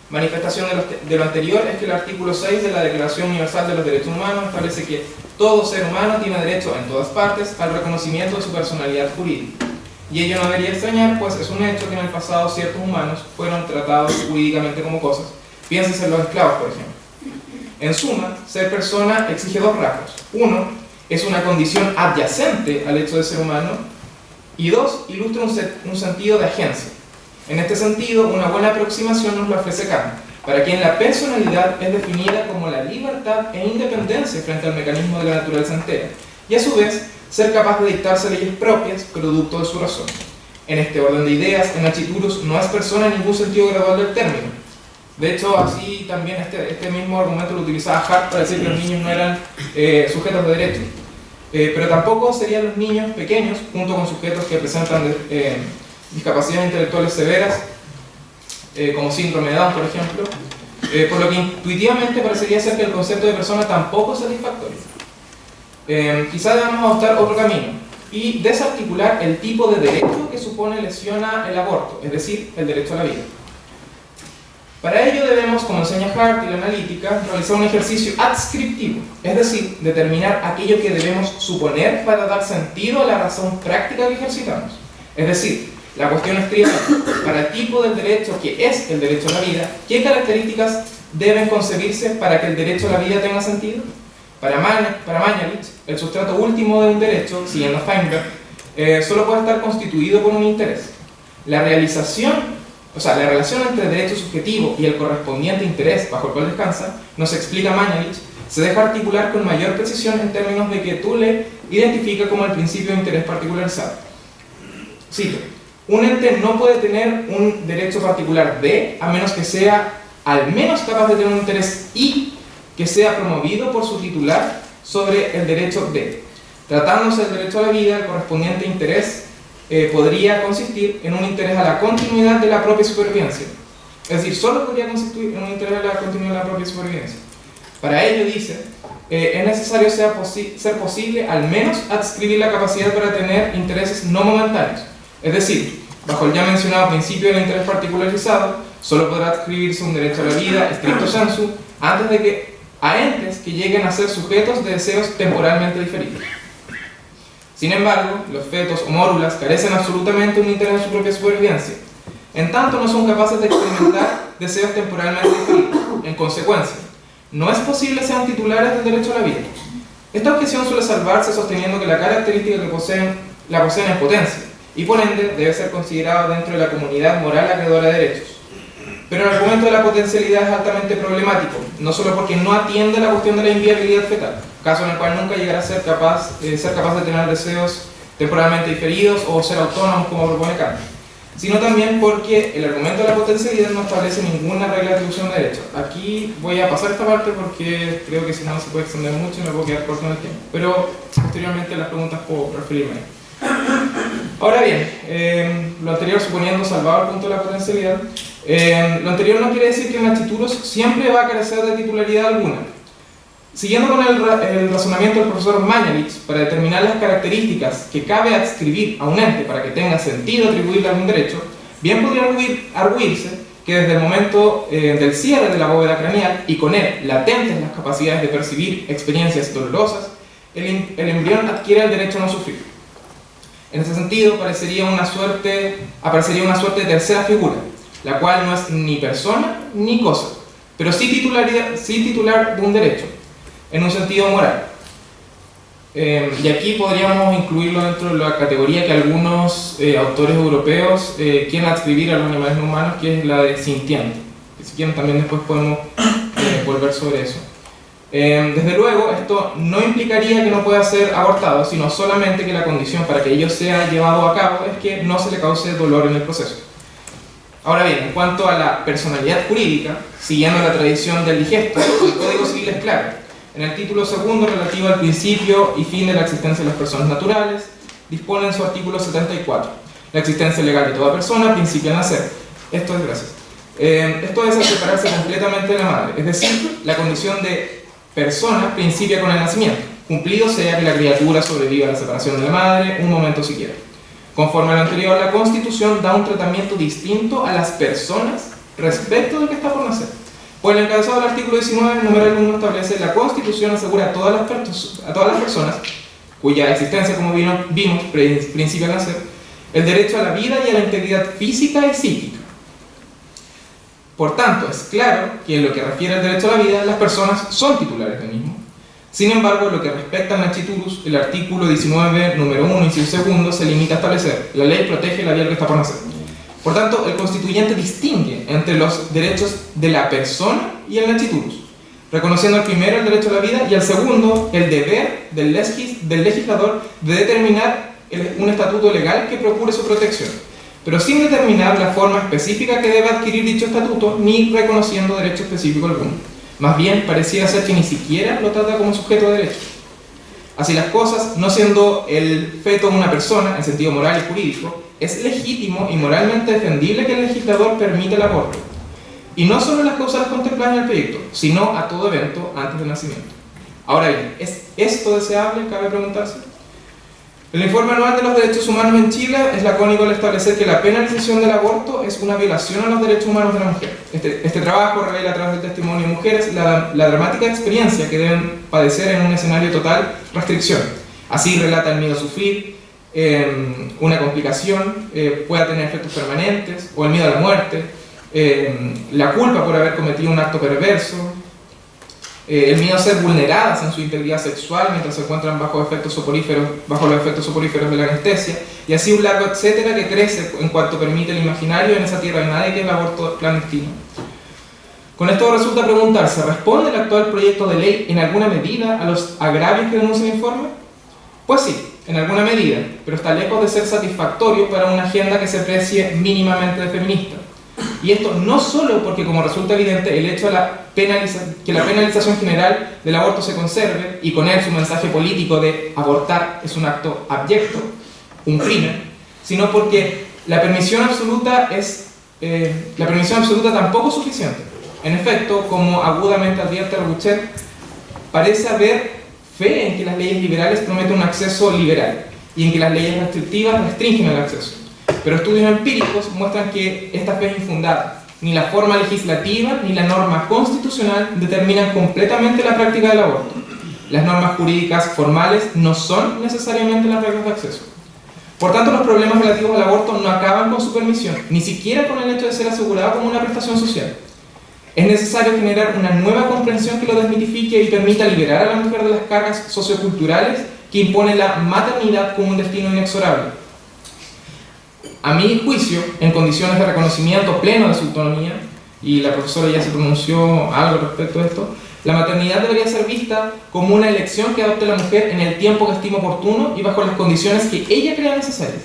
Manifestación de lo anterior es que el artículo 6 de la Declaración Universal de los Derechos Humanos establece que todo ser humano tiene derecho en todas partes al reconocimiento de su personalidad jurídica. Y ello no debería extrañar, pues es un hecho que en el pasado ciertos humanos fueron tratados jurídicamente como cosas. Piénsense en los esclavos, por ejemplo. En suma, ser persona exige dos rasgos. Uno, es una condición adyacente al hecho de ser humano. Y dos, ilustra un sentido de agencia. En este sentido, una buena aproximación nos lo ofrece Kant, para quien la personalidad es definida como la libertad e independencia frente al mecanismo de la naturaleza entera, y a su vez, ser capaz de dictarse leyes propias, producto de su razón. En este orden de ideas, en Achiturus no es persona en ningún sentido gradual del término. De hecho, así también este mismo argumento lo utilizaba Hart para decir que los niños no eran sujetos de derecho. Pero tampoco serían los niños pequeños, junto con sujetos que presentan discapacidades intelectuales severas, como síndrome de Down, por ejemplo, por lo que intuitivamente parecería ser que el concepto de persona tampoco es satisfactorio. Quizá debamos adoptar otro camino y desarticular el tipo de derecho que supone lesiona el aborto, es decir, el derecho a la vida. Para ello debemos, como enseña Hart y la analítica, realizar un ejercicio adscriptivo, es decir, determinar aquello que debemos suponer para dar sentido a la razón práctica que ejercitamos. Es decir, la cuestión estriba para el tipo del derecho que es el derecho a la vida, ¿qué características deben concebirse para que el derecho a la vida tenga sentido? Para Mañalich, el sustrato último de un derecho, siguiendo Feinberg, solo puede estar constituido por un interés. La relación entre derecho subjetivo y el correspondiente interés bajo el cual descansa, nos explica Mañalich, se deja articular con mayor precisión en términos de que Thule identifica como el principio de interés particularizado. Cito: un ente no puede tener un derecho particular B a menos que sea al menos capaz de tener un interés I que sea promovido por su titular sobre el derecho D. Tratándose del derecho a la vida, el correspondiente interés podría consistir en un interés a la continuidad de la propia supervivencia. Es decir, solo podría consistir en un interés a la continuidad de la propia supervivencia. Para ello, dice, es necesario ser posible al menos adscribir la capacidad para tener intereses no momentáneos. Es decir, bajo el ya mencionado principio del interés particularizado, solo podrá adscribirse un derecho a la vida, stricto sensu, antes de que a entes que lleguen a ser sujetos de deseos temporalmente diferidos. Sin embargo, los fetos o mórulas carecen absolutamente de un interés en su propia supervivencia. En tanto, no son capaces de experimentar deseos temporalmente diferidos. En consecuencia, no es posible que sean titulares del derecho a la vida. Esta objeción suele salvarse sosteniendo que la característica que la poseen en potencia, y por ende debe ser considerado dentro de la comunidad moral acreedora de derechos. Pero el argumento de la potencialidad es altamente problemático, no solo porque no atiende la cuestión de la inviabilidad fetal, caso en el cual nunca llegará a ser capaz de tener deseos temporalmente diferidos o ser autónomos como propone Kant, sino también porque el argumento de la potencialidad no establece ninguna regla de atribución de derechos. Aquí voy a pasar esta parte porque creo que si no se puede extender mucho y me puedo quedar corto en el tiempo, pero posteriormente en las preguntas puedo referirme a ello. Ahora bien, lo anterior suponiendo salvado el punto de la potencialidad, lo anterior no quiere decir que el nachitulus siempre va a carecer de titularidad alguna. Siguiendo con el razonamiento del profesor Mañalich, para determinar las características que cabe adscribir a un ente para que tenga sentido atribuirle algún derecho, bien podría arguirse que desde el momento del cierre de la bóveda craneal y con él latentes las capacidades de percibir experiencias dolorosas, el embrión adquiere el derecho a no sufrir. En ese sentido, aparecería una suerte de tercera figura, la cual no es ni persona ni cosa, pero sí titular de un derecho, en un sentido moral. Y aquí podríamos incluirlo dentro de la categoría que algunos autores europeos quieren adscribir a los animales no humanos, que es la de sintiente. Si quieren también después podemos volver sobre eso. Desde luego, esto no implicaría que no pueda ser abortado, sino solamente que la condición para que ello sea llevado a cabo es que no se le cause dolor en el proceso. Ahora bien, en cuanto a la personalidad jurídica, siguiendo la tradición del digesto, el Código Civil es claro. En el título segundo relativo al principio y fin de la existencia de las personas naturales, dispone en su artículo 74, la existencia legal de toda persona principia al nacer. Esto es gracias. Esto es al separarse completamente de la madre, es decir, la condición de persona principia con el nacimiento, cumplido sea que la criatura sobreviva a la separación de la madre un momento siquiera. Conforme a lo anterior, la Constitución da un tratamiento distinto a las personas respecto del que está por nacer. Pues el encabezado del artículo 19, numeral 1, establece: la Constitución asegura a todas las personas, cuya existencia, como vimos, principia al nacer, el derecho a la vida y a la integridad física y psíquica. Por tanto, es claro que en lo que refiere al derecho a la vida, las personas son titulares del mismo. Sin embargo, en lo que respecta al nachitulus, el artículo 19, número 1, inciso segundo, se limita a establecer: la ley protege la vida del que está por nacer. Por tanto, el constituyente distingue entre los derechos de la persona y el nachitulus, reconociendo al primero el derecho a la vida y al segundo el deber del legislador de determinar un estatuto legal que procure su protección, pero sin determinar la forma específica que debe adquirir dicho estatuto ni reconociendo derecho específico alguno. Más bien, pareciera ser que ni siquiera lo trata como sujeto de derecho. Así las cosas, no siendo el feto una persona en sentido moral y jurídico, es legítimo y moralmente defendible que el legislador permita el aborto. Y no solo las causales contempladas en el proyecto, sino a todo evento antes del nacimiento. Ahora bien, ¿es esto deseable? Cabe preguntarse. El informe anual de los derechos humanos en Chile es lacónico al establecer que la penalización del aborto es una violación a los derechos humanos de la mujer. Este trabajo revela a través del testimonio de mujeres la dramática experiencia que deben padecer en un escenario total restricción. Así relata el miedo a sufrir, una complicación, pueda tener efectos permanentes, o el miedo a la muerte, la culpa por haber cometido un acto perverso, el miedo a ser vulneradas en su integridad sexual mientras se encuentran bajo los efectos soporíferos de la anestesia, y así un largo etcétera que crece en cuanto permite el imaginario. En esa tierra hay nadie que el aborto clandestino. Con esto resulta preguntarse: ¿responde el actual proyecto de ley en alguna medida a los agravios que denuncia el informe? Pues sí, en alguna medida, pero está lejos de ser satisfactorio para una agenda que se precie mínimamente de feminista. Y esto no solo porque, como resulta evidente, el hecho de que la penalización general del aborto se conserve y con él su mensaje político de abortar es un acto abyecto, un crimen, sino porque la permisión absoluta tampoco es suficiente. En efecto, como agudamente advierte Robuchet, parece haber fe en que las leyes liberales prometen un acceso liberal y en que las leyes restrictivas restringen el acceso. Pero estudios empíricos muestran que esta fe es infundada. Ni la forma legislativa ni la norma constitucional determinan completamente la práctica del aborto. Las normas jurídicas formales no son necesariamente las reglas de acceso. Por tanto, los problemas relativos al aborto no acaban con su permisión, ni siquiera con el hecho de ser asegurado como una prestación social. Es necesario generar una nueva comprensión que lo desmitifique y permita liberar a la mujer de las cargas socioculturales que impone la maternidad como un destino inexorable. A mi juicio, en condiciones de reconocimiento pleno de su autonomía, y la profesora ya se pronunció algo respecto a esto, la maternidad debería ser vista como una elección que adopte la mujer en el tiempo que estime oportuno y bajo las condiciones que ella crea necesarias.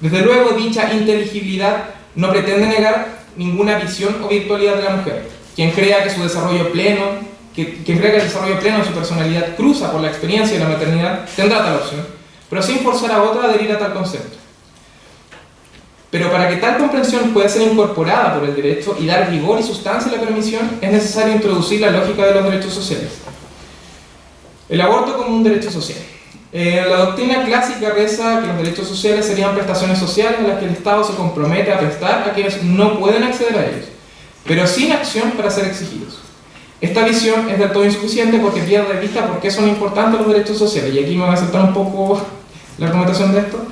Desde luego, dicha inteligibilidad no pretende negar ninguna visión o virtualidad de la mujer. Quien crea que el desarrollo pleno de su personalidad cruza por la experiencia de la maternidad tendrá tal opción, pero sin forzar a otra a adherir a tal concepto. Pero para que tal comprensión pueda ser incorporada por el derecho y dar vigor y sustancia a la permisión, es necesario introducir la lógica de los derechos sociales. El aborto como un derecho social. La doctrina clásica reza que los derechos sociales serían prestaciones sociales a las que el Estado se compromete a prestar a quienes no pueden acceder a ellos, pero sin acción para ser exigidos. Esta visión es del todo insuficiente porque pierde de vista por qué son importantes los derechos sociales, y aquí me voy a saltar un poco la argumentación de esto.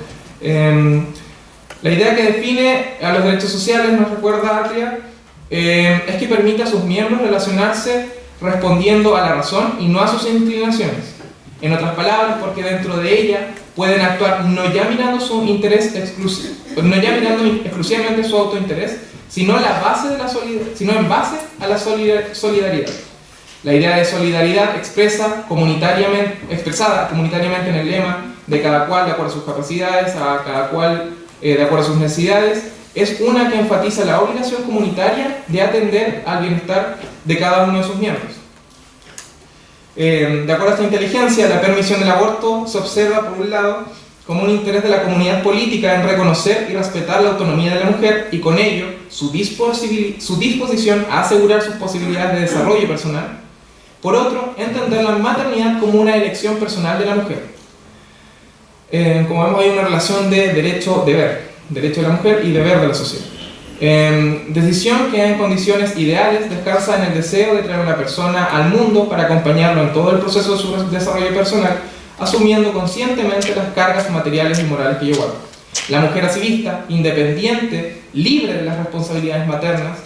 La idea que define a los derechos sociales, nos recuerda Atria, es que permite a sus miembros relacionarse respondiendo a la razón y no a sus inclinaciones. En otras palabras, porque dentro de ella pueden actuar no ya mirando su interés no ya mirando exclusivamente su autointerés, sino en base a la solidaridad. La idea de solidaridad expresada comunitariamente en el lema de cada cual de acuerdo a sus capacidades, a cada cual de acuerdo a sus necesidades, es una que enfatiza la obligación comunitaria de atender al bienestar de cada uno de sus miembros. De acuerdo a esta inteligencia, la permisión del aborto se observa, por un lado, como un interés de la comunidad política en reconocer y respetar la autonomía de la mujer y con ello su disposición a asegurar sus posibilidades de desarrollo personal. Por otro, entender la maternidad como una elección personal de la mujer. Como vemos, hay una relación de derecho-deber, derecho de la mujer y deber de la sociedad. Decisión que en condiciones ideales descansa en el deseo de traer a una persona al mundo para acompañarlo en todo el proceso de su desarrollo personal, asumiendo conscientemente las cargas materiales y morales que lleva. La mujer así vista, independiente, libre de las responsabilidades maternas,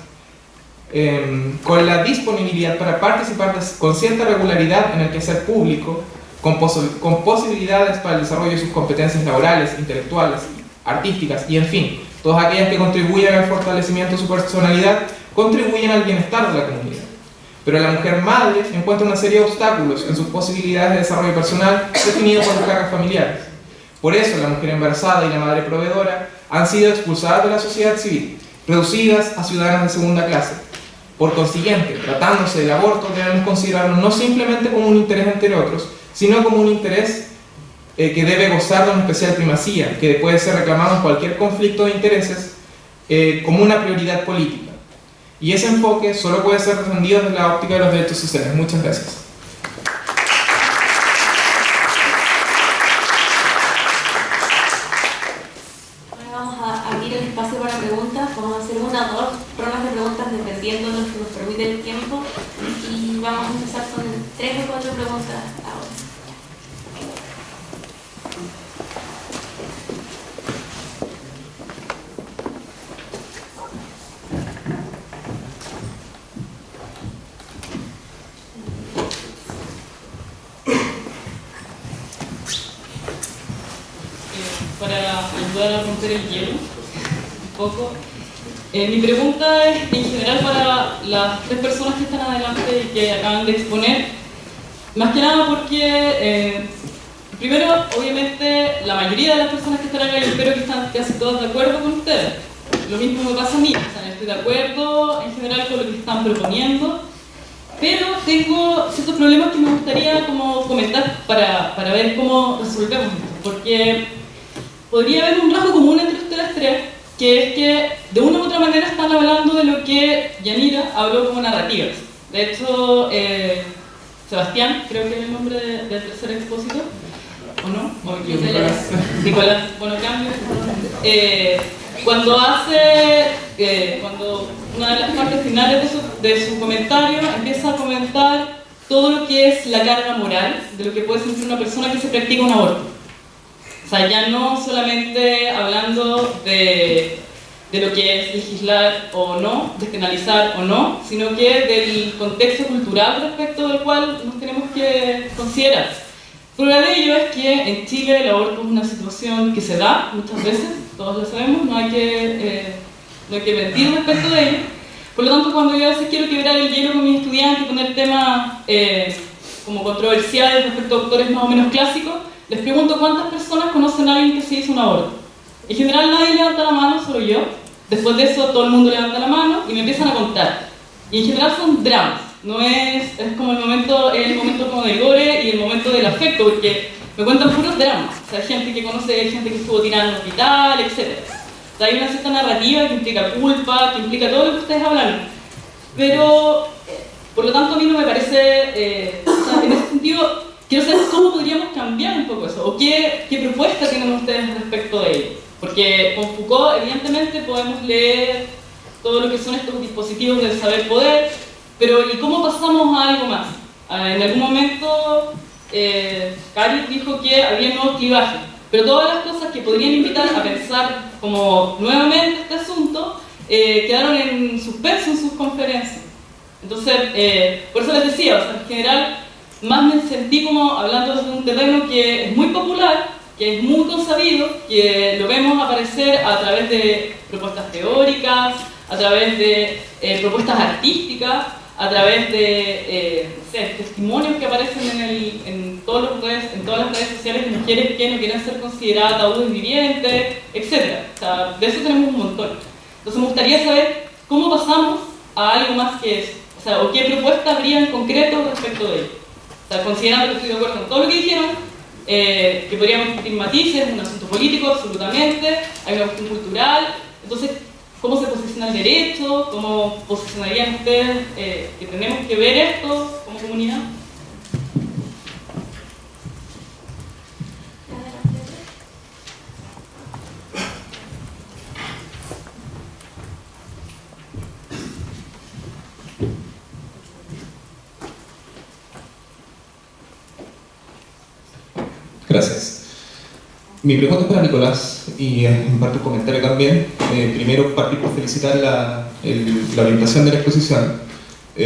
con la disponibilidad para participar con cierta regularidad en el quehacer público, con posibilidades para el desarrollo de sus competencias laborales, intelectuales, artísticas y, en fin, todas aquellas que contribuyen al fortalecimiento de su personalidad, contribuyen al bienestar de la comunidad. Pero la mujer madre encuentra una serie de obstáculos en sus posibilidades de desarrollo personal definidos por las cargas familiares. Por eso la mujer embarazada y la madre proveedora han sido expulsadas de la sociedad civil, reducidas a ciudadanas de segunda clase. Por consiguiente, tratándose del aborto, debemos considerarlo no simplemente como un interés entre otros, sino como un interés que debe gozar de una especial primacía, que puede ser reclamado en cualquier conflicto de intereses como una prioridad política. Y ese enfoque solo puede ser defendido desde la óptica de los derechos sociales. Muchas gracias. Ahora vamos a abrir el espacio para preguntas. Vamos a hacer una o dos rondas de preguntas dependiendo de lo que nos permite el tiempo. Y vamos a empezar con 3 o 4 preguntas ahora. Para ayudar a romper el hielo un poco. Mi pregunta es en general para las 3 personas que están adelante y que acaban de exponer, más que nada porque primero, obviamente, la mayoría de las personas que están acá, yo espero que están casi todas de acuerdo con ustedes. Lo mismo me pasa a mí, o sea, estoy de acuerdo en general con lo que están proponiendo, pero tengo ciertos problemas que me gustaría como comentar para ver cómo resolvemos esto, porque podría haber un rasgo común entre ustedes 3, que es que de una u otra manera están hablando de lo que Yanira habló como narrativas. De hecho, Sebastián, creo que es el nombre del tercer expositor, ¿o no? ¿O Nicolás, bueno, cambio. Cuando una de las partes finales de su comentario empieza a comentar todo lo que es la carga moral de lo que puede sentir una persona que se practica un aborto. O sea, ya no solamente hablando de lo que es legislar o no, despenalizar o no, sino que del contexto cultural respecto del cual nos tenemos que considerar. Prueba de ello es que en Chile el aborto es una situación que se da muchas veces, todos lo sabemos, no hay que mentir respecto de ello. Por lo tanto, cuando yo a veces quiero quebrar el hielo con mis estudiantes y poner temas como controversiales respecto a autores más o menos clásicos, les pregunto cuántas personas conocen a alguien que se hizo un aborto. En general nadie levanta la mano, solo yo. Después de eso todo el mundo levanta la mano y me empiezan a contar. Y en general son dramas, no es como el momento como del gore y el momento del afecto, porque me cuentan puros dramas. O sea, hay gente que conoce, hay gente que estuvo tirada en el hospital, etc. O sea, hay una cierta narrativa que implica culpa, que implica todo lo que ustedes hablan. Pero, por lo tanto, a mí no me parece, o sea, en ese sentido, quiero saber cómo podríamos cambiar un poco eso, o qué propuesta tienen ustedes respecto de ello. Porque con Foucault, evidentemente, podemos leer todo lo que son estos dispositivos del saber poder, pero ¿y cómo pasamos a algo más? En algún momento, Cari dijo que había nuevos clivajes, pero todas las cosas que podrían invitar a pensar como nuevamente este asunto quedaron en suspenso en sus conferencias. Entonces, por eso les decía, o sea, en general, más me sentí como hablando de un terreno que es muy popular, que es muy consabido, que lo vemos aparecer a través de propuestas teóricas, a través de propuestas artísticas, a través de no sé, testimonios que aparecen en todas las redes sociales de mujeres que no quieren ser consideradas tabúes vivientes, etc. O sea, de eso tenemos un montón. Entonces me gustaría saber cómo pasamos a algo más que eso. O sea, o qué propuesta habría en concreto respecto de ello. O sea, considerando que estoy de acuerdo con todo lo que dijeron, que podríamos discutir matices, es un asunto político, absolutamente, hay una cuestión cultural. Entonces, ¿cómo se posiciona el derecho? ¿Cómo posicionarían ustedes que tenemos que ver esto como comunidad? Gracias. Mi pregunta es para Nicolás y en parte un comentario también. Primero, partir por felicitar la orientación de la exposición. La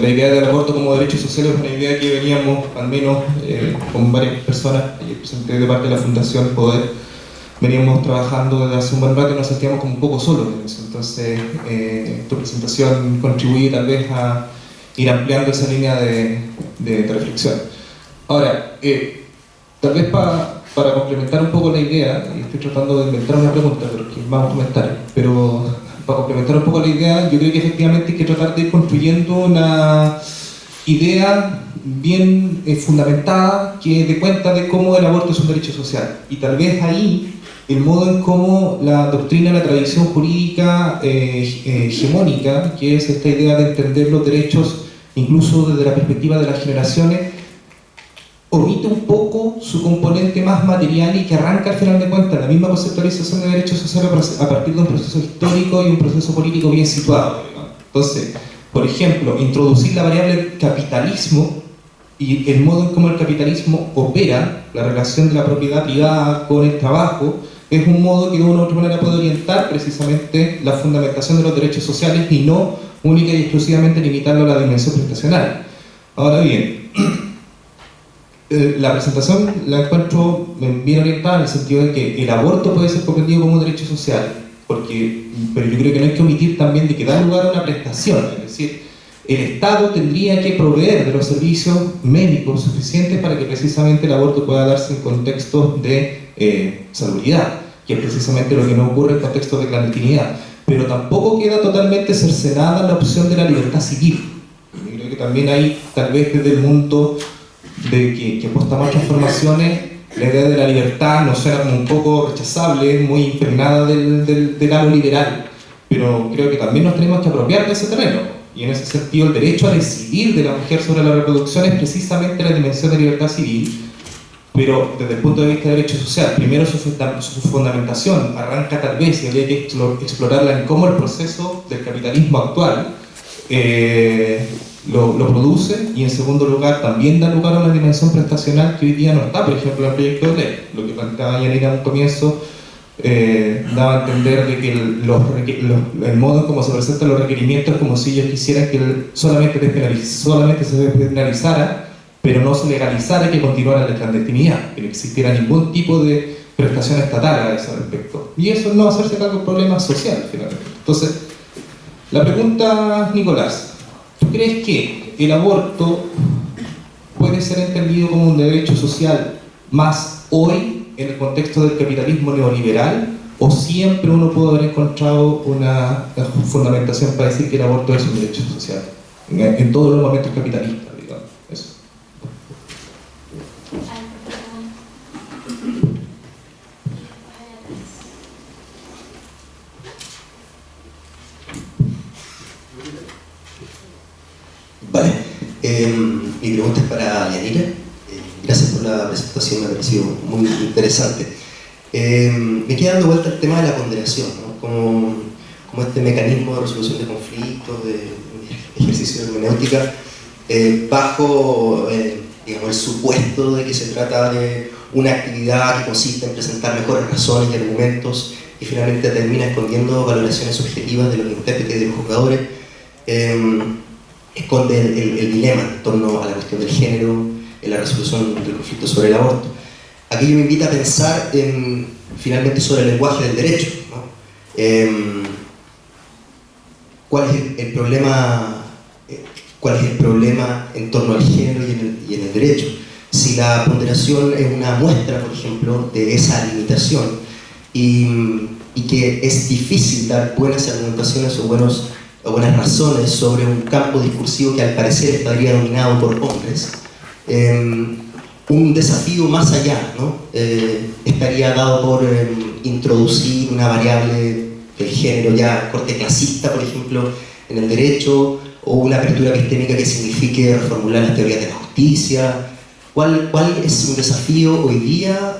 idea del aborto como derecho social es una idea que veníamos, al menos con varias personas, y presenté de parte de la Fundación Poder, veníamos trabajando desde hace un buen rato y nos sentíamos como un poco solos en eso. Entonces, tu presentación contribuye tal vez a ir ampliando esa línea de reflexión. Ahora, tal vez para complementar un poco la idea, y estoy tratando de inventar una pregunta, pero que vamos a comentar, pero para complementar un poco la idea, yo creo que efectivamente hay que tratar de ir construyendo una idea bien fundamentada que dé cuenta de cómo el aborto es un derecho social. Y tal vez ahí el modo en cómo la doctrina, la tradición jurídica hegemónica, que es esta idea de entender los derechos incluso desde la perspectiva de las generaciones, omite un poco su componente más material y que arranca al final de cuentas la misma conceptualización de derechos sociales a partir de un proceso histórico y un proceso político bien situado. Entonces, por ejemplo, introducir la variable capitalismo y el modo en cómo el capitalismo opera, la relación de la propiedad privada con el trabajo, es un modo que de una u otra manera puede orientar precisamente la fundamentación de los derechos sociales y no única y exclusivamente limitarlo a la dimensión prestacional. Ahora bien, la presentación la encuentro bien orientada en el sentido de que el aborto puede ser comprendido como un derecho social, pero yo creo que no hay que omitir también de que da lugar a una prestación, es decir, el Estado tendría que proveer de los servicios médicos suficientes para que precisamente el aborto pueda darse en contextos de salubridad, que es precisamente lo que no ocurre en contextos de clandestinidad, pero tampoco queda totalmente cercenada la opción de la libertad civil. Yo creo que también hay, tal vez desde el mundo de que apostamos a transformaciones, la idea de la libertad nos suena como un poco rechazable, muy impregnada del halo liberal, pero creo que también nos tenemos que apropiar de ese terreno, y en ese sentido el derecho a decidir de la mujer sobre la reproducción es precisamente la dimensión de libertad civil, pero desde el punto de vista de derecho social. Primero su fundamentación arranca tal vez, y habría que explorarla en cómo el proceso del capitalismo actual lo produce, y en segundo lugar también da lugar a una dimensión prestacional que hoy día no está, por ejemplo, en el proyecto de ley. Lo que planteaba Yanira en un comienzo daba a entender de que el modo en cómo se presentan los requerimientos es como si ellos quisieran que solamente se despenalizara, pero no se legalizara que continuara la clandestinidad, que no existiera ningún tipo de prestación estatal a ese respecto. Y eso no hacerse cargo del problema social, finalmente. Entonces, la pregunta, Nicolás, ¿tú crees que el aborto puede ser entendido como un derecho social más hoy en el contexto del capitalismo neoliberal, o siempre uno puede haber encontrado una fundamentación para decir que el aborto es un derecho social en todos los momentos capitalistas, digamos? Eso. Vale, mi pregunta es para Yanira. Gracias por la presentación, me ha parecido muy interesante. Me queda dando vuelta el tema de la ponderación, ¿no? como este mecanismo de resolución de conflictos, de ejercicio de hermenéutica, bajo digamos, el supuesto de que se trata de una actividad que consiste en presentar mejores razones y argumentos y finalmente termina escondiendo valoraciones subjetivas de los intérpretes y de los juzgadores. Esconde el dilema en torno a la cuestión del género, en la resolución del conflicto sobre el aborto. Aquello me invita a pensar finalmente sobre el lenguaje del derecho, ¿no? ¿Cuál es el problema? ¿Cuál es el problema en torno al género y en el derecho? Si la ponderación es una muestra, por ejemplo, de esa limitación y que es difícil dar buenas argumentaciones o buenas razones sobre un campo discursivo que al parecer estaría dominado por hombres, un desafío más allá, ¿no? Estaría dado por introducir una variable del género ya corte clasista, por ejemplo, en el derecho, o una apertura epistémica que signifique reformular las teorías de la justicia. ¿Cuál es un desafío hoy día,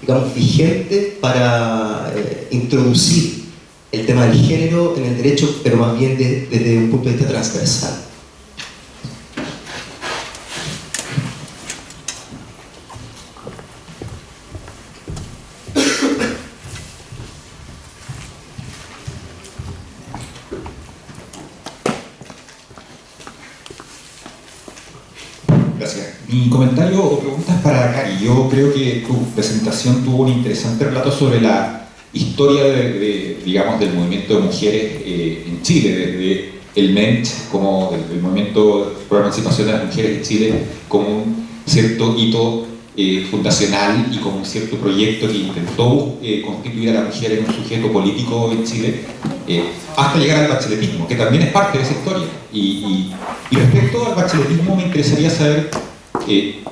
digamos, vigente para introducir el tema del género en el derecho, pero más bien desde un punto de vista transversal? Gracias. Mi comentario o pregunta es para Cari. Yo creo que tu presentación tuvo un interesante relato sobre la historia digamos, del movimiento de mujeres en Chile, desde el MENCH, como el movimiento por la emancipación de las mujeres en Chile, como un cierto hito fundacional y como un cierto proyecto que intentó constituir a la mujer en un sujeto político en Chile, hasta llegar al bacheletismo, que también es parte de esa historia. Y respecto al bacheletismo me interesaría saber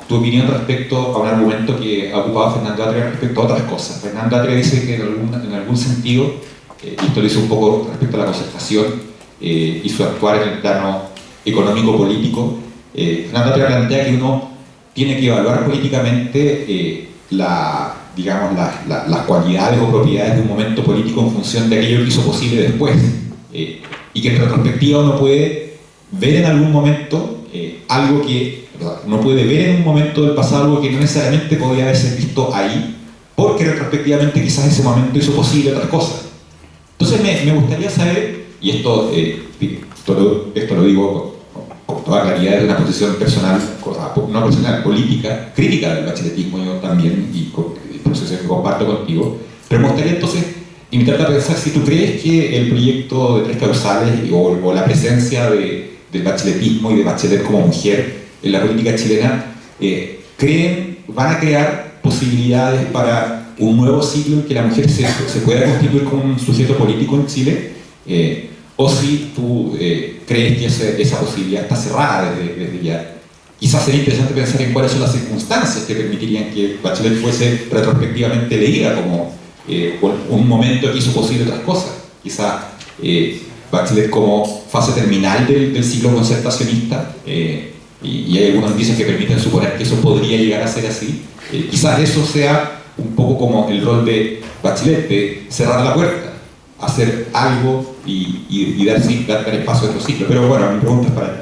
tu opinión respecto a un argumento que ha ocupado Fernando Atria respecto a otras cosas. Fernando Atria dice que en algún sentido, y esto lo hizo un poco respecto a la concertación y su actuar en el plano económico-político, Fernando Atria plantea que uno tiene que evaluar políticamente digamos, las cualidades o propiedades de un momento político en función de aquello que hizo posible después, y que en retrospectiva uno puede ver en algún momento algo que uno puede ver en un momento del pasado algo que no necesariamente podía haberse visto ahí, porque retrospectivamente quizás ese momento hizo posible otras cosas. Entonces me gustaría saber, y esto lo digo con toda claridad desde una posición personal, no personal, política, crítica del bacheletismo yo también, y proceso que comparto contigo, pero me gustaría entonces invitarte a pensar si tú crees que el proyecto de Tres Causales o la presencia del bacheletismo y de Bachelet como mujer en la política chilena van a crear posibilidades para un nuevo ciclo en que la mujer se pueda constituir como un sujeto político en Chile, o si tú crees que esa posibilidad está cerrada desde ya. Quizás sería interesante pensar en cuáles son las circunstancias que permitirían que Bachelet fuese retrospectivamente leída como un momento que hizo posible otras cosas. Quizás Bachelet como fase terminal del ciclo concertacionista, y hay algunos indicios que permiten suponer que eso podría llegar a ser así. Quizás eso sea un poco como el rol de Bachelet, de cerrar la puerta, hacer algo y dar espacio a otro ciclo. Pero bueno, mi pregunta es para él.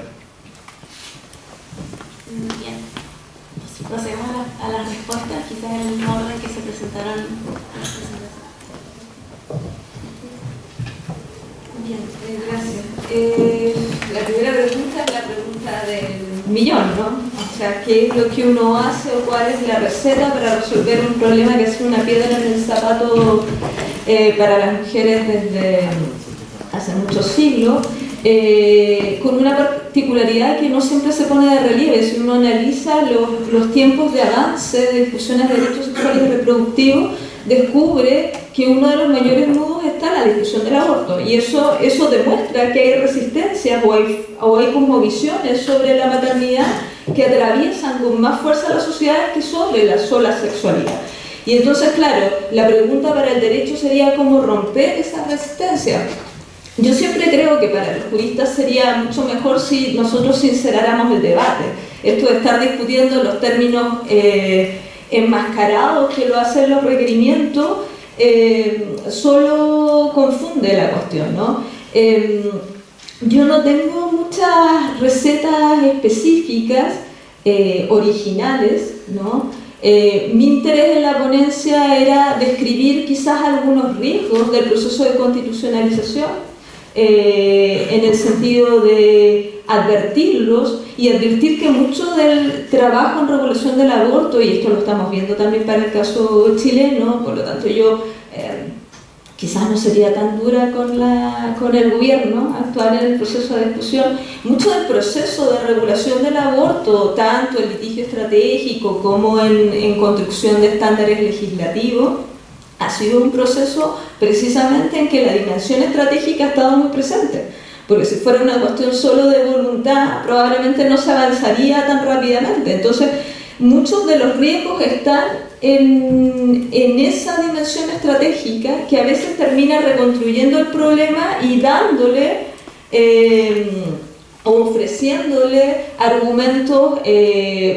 Bien. Si procedemos a las respuestas, quizás en el mismo orden que se presentaron las presentaciones. Bien, gracias. La primera pregunta es la pregunta del millón, ¿no? O sea, qué es lo que uno hace o cuál es la receta para resolver un problema que es una piedra en el zapato para las mujeres desde hace muchos siglos, con una particularidad que no siempre se pone de relieve. Si uno analiza los tiempos de avance de discusiones de derechos sexuales y reproductivos, descubre que uno de los mayores nudos está en la discusión del aborto, y eso demuestra que hay resistencias o hay cosmovisiones sobre la maternidad que atraviesan con más fuerza la sociedad que sobre la sola sexualidad. Y entonces, claro, la pregunta para el derecho sería cómo romper esa resistencia. Yo siempre creo que para los juristas sería mucho mejor si nosotros sinceráramos el debate. Esto de estar discutiendo los términos enmascarados que lo hacen los requerimientos solo confunde la cuestión, ¿no? Yo no tengo muchas recetas específicas, originales, ¿no? Mi interés en la ponencia era describir quizás algunos riesgos del proceso de constitucionalización, en el sentido de advertirlos y advertir que mucho del trabajo en regulación del aborto, y esto lo estamos viendo también para el caso chileno, por lo tanto yo quizás no sería tan dura con el gobierno actual en el proceso de discusión. Mucho del proceso de regulación del aborto, tanto en litigio estratégico como en construcción de estándares legislativos, ha sido un proceso precisamente en que la dimensión estratégica ha estado muy presente, porque si fuera una cuestión solo de voluntad probablemente no se avanzaría tan rápidamente. Entonces muchos de los riesgos están en esa dimensión estratégica que a veces termina reconstruyendo el problema y dándole o ofreciéndole argumentos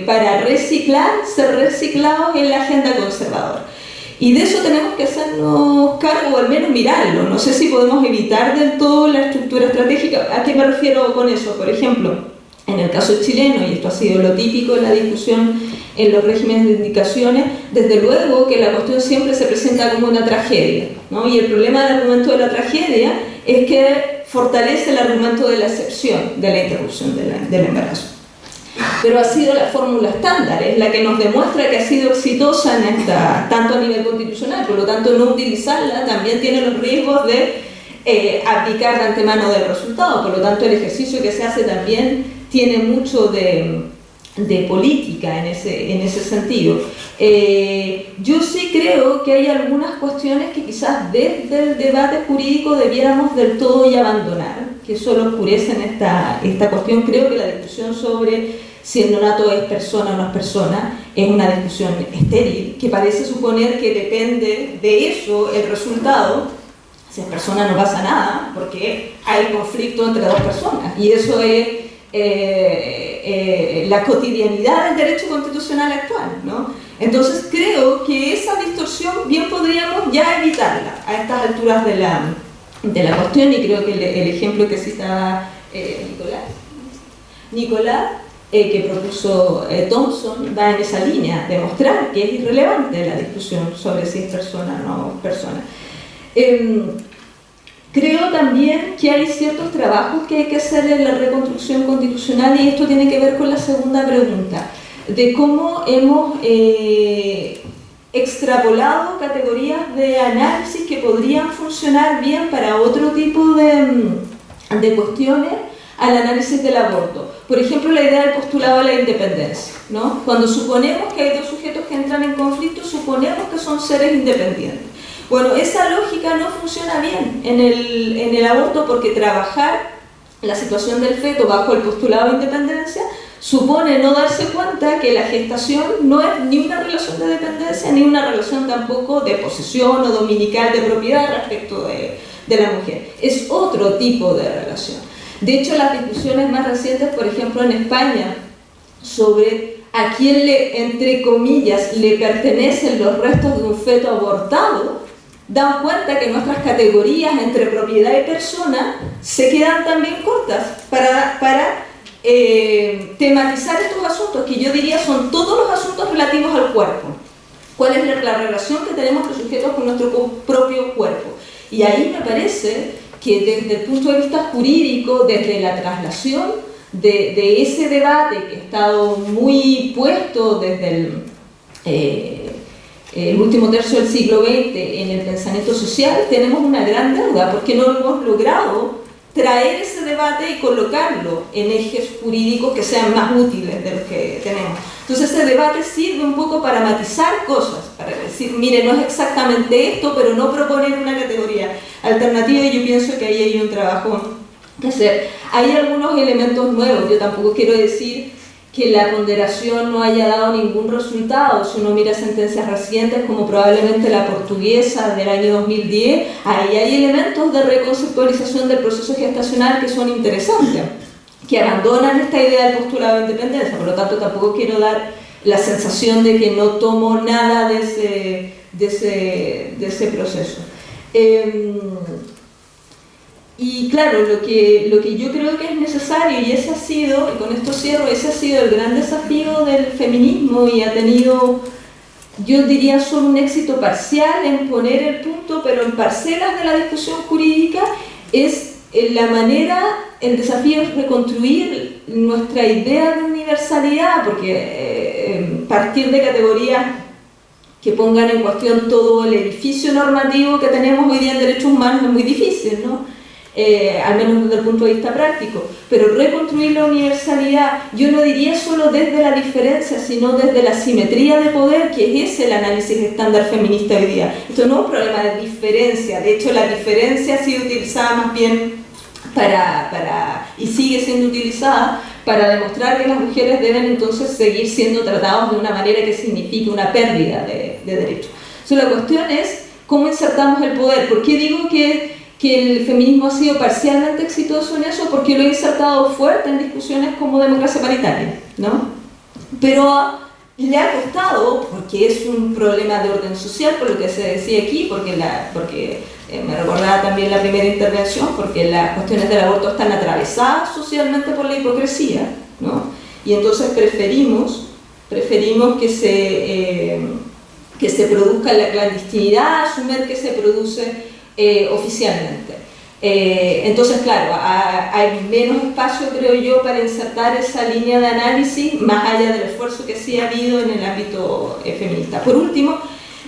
para ser reciclados en la agenda conservadora. Y de eso tenemos que hacernos cargo, o al menos mirarlo. No sé si podemos evitar del todo la estructura estratégica. ¿A qué me refiero con eso? Por ejemplo, en el caso chileno, y esto ha sido lo típico en la discusión en los regímenes de indicaciones, desde luego que la cuestión siempre se presenta como una tragedia, ¿no? Y el problema del argumento de la tragedia es que fortalece el argumento de la excepción de la interrupción del embarazo. Pero ha sido la fórmula estándar, es la que nos demuestra que ha sido exitosa en tanto a nivel constitucional. Por lo tanto, no utilizarla también tiene los riesgos de abdicar de antemano del resultado. Por lo tanto, el ejercicio que se hace también tiene mucho de política en ese sentido. Yo sí creo que hay algunas cuestiones que quizás desde el debate jurídico debiéramos del todo ya abandonar, que solo oscurecen esta cuestión. Creo que la discusión sobre si el neonato es persona o no es persona es una discusión estéril, que parece suponer que depende de eso el resultado. Si es persona no pasa nada, porque hay conflicto entre dos personas, y eso es la cotidianidad del derecho constitucional actual, ¿no? Entonces creo que esa distorsión bien podríamos ya evitarla a estas alturas de la cuestión, y creo que el ejemplo que citaba Nicolás, que propuso Thompson, va en esa línea, demostrar que es irrelevante la discusión sobre si es persona o no es persona. Creo también que hay ciertos trabajos que hay que hacer en la reconstrucción constitucional, y esto tiene que ver con la segunda pregunta, de cómo hemos extrapolado categorías de análisis que podrían funcionar bien para otro tipo de cuestiones al análisis del aborto. Por ejemplo, la idea del postulado de la independencia, ¿no? Cuando suponemos que hay dos sujetos que entran en conflicto, suponemos que son seres independientes. Bueno, esa lógica no funciona bien en el aborto, porque trabajar la situación del feto bajo el postulado de independencia supone no darse cuenta que la gestación no es ni una relación de dependencia ni una relación tampoco de posesión o dominical de propiedad respecto de la mujer. Es otro tipo de relación. De hecho, las discusiones más recientes, por ejemplo en España, sobre a quién entre comillas, le pertenecen los restos de un feto abortado, dan cuenta que nuestras categorías entre propiedad y persona se quedan también cortas para tematizar estos asuntos, que yo diría son todos los asuntos relativos al cuerpo. ¿Cuál es la relación que tenemos los sujetos con nuestro propio cuerpo? Y ahí me parece que desde el punto de vista jurídico, desde la traslación de ese debate que ha estado muy puesto desde el último tercio del siglo XX en el pensamiento social, tenemos una gran deuda porque no hemos logrado traer ese debate y colocarlo en ejes jurídicos que sean más útiles de los que tenemos. Entonces ese debate sirve un poco para matizar cosas, para decir, mire, no es exactamente esto, pero no proponer una categoría alternativa, y yo pienso que ahí hay un trabajo que hacer. Hay algunos elementos nuevos, yo tampoco quiero decir que la ponderación no haya dado ningún resultado. Si uno mira sentencias recientes como probablemente la portuguesa del año 2010, ahí hay elementos de reconceptualización del proceso gestacional que son interesantes, que abandonan esta idea del postulado de independencia. Por lo tanto, tampoco quiero dar la sensación de que no tomo nada de ese proceso. Y claro, lo que yo creo que es necesario, y ese ha sido, y con esto cierro, ese ha sido el gran desafío del feminismo, y ha tenido, yo diría, solo un éxito parcial en poner el punto, pero en parcelas de la discusión jurídica, es la manera, el desafío es reconstruir nuestra idea de universalidad, porque partir de categorías que pongan en cuestión todo el edificio normativo que tenemos hoy día en derechos humanos es muy difícil, ¿no? Al menos desde el punto de vista práctico, pero reconstruir la universalidad, yo no diría solo desde la diferencia, sino desde la simetría de poder, que es el análisis estándar feminista hoy día. Esto no es un problema de diferencia, de hecho la diferencia ha sido utilizada más bien y sigue siendo utilizada para demostrar que las mujeres deben entonces seguir siendo tratadas de una manera que signifique una pérdida de derechos. Entonces la cuestión es cómo insertamos el poder. ¿Por qué digo que el feminismo ha sido parcialmente exitoso en eso? Porque lo he insertado fuerte en discusiones como democracia paritaria, ¿no? Pero le ha costado, porque es un problema de orden social, por lo que se decía aquí, porque me recordaba también la primera intervención, porque las cuestiones del aborto están atravesadas socialmente por la hipocresía, ¿no? Y entonces preferimos que se produzca en la clandestinidad, asumir que se produce oficialmente. Entonces, claro, hay menos espacio, creo yo, para insertar esa línea de análisis, más allá del esfuerzo que sí ha habido en el ámbito feminista. Por último,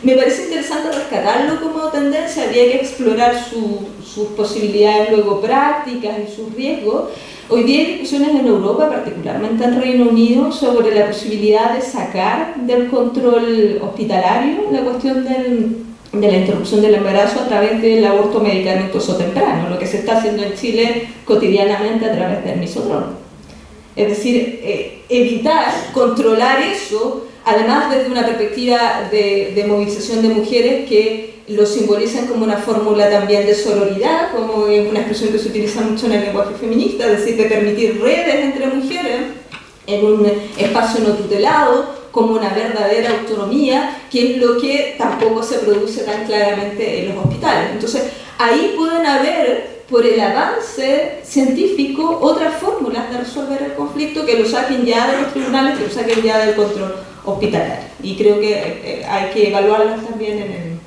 me parece interesante rescatarlo como tendencia, habría que explorar sus posibilidades luego prácticas y sus riesgos. Hoy día hay discusiones en Europa, particularmente en Reino Unido, sobre la posibilidad de sacar del control hospitalario la cuestión de la interrupción del embarazo a través del aborto medicamentoso temprano, lo que se está haciendo en Chile cotidianamente a través del misotrón. Es decir, evitar, controlar eso, además desde una perspectiva de movilización de mujeres que lo simbolizan como una fórmula también de sororidad, como es una expresión que se utiliza mucho en el lenguaje feminista, es decir, de permitir redes entre mujeres en un espacio no tutelado, como una verdadera autonomía, que es lo que tampoco se produce tan claramente en los hospitales. Entonces, ahí pueden haber, por el avance científico, otras fórmulas de resolver el conflicto que lo saquen ya de los tribunales, que lo saquen ya del control hospitalario. Y creo que hay que evaluarlas también en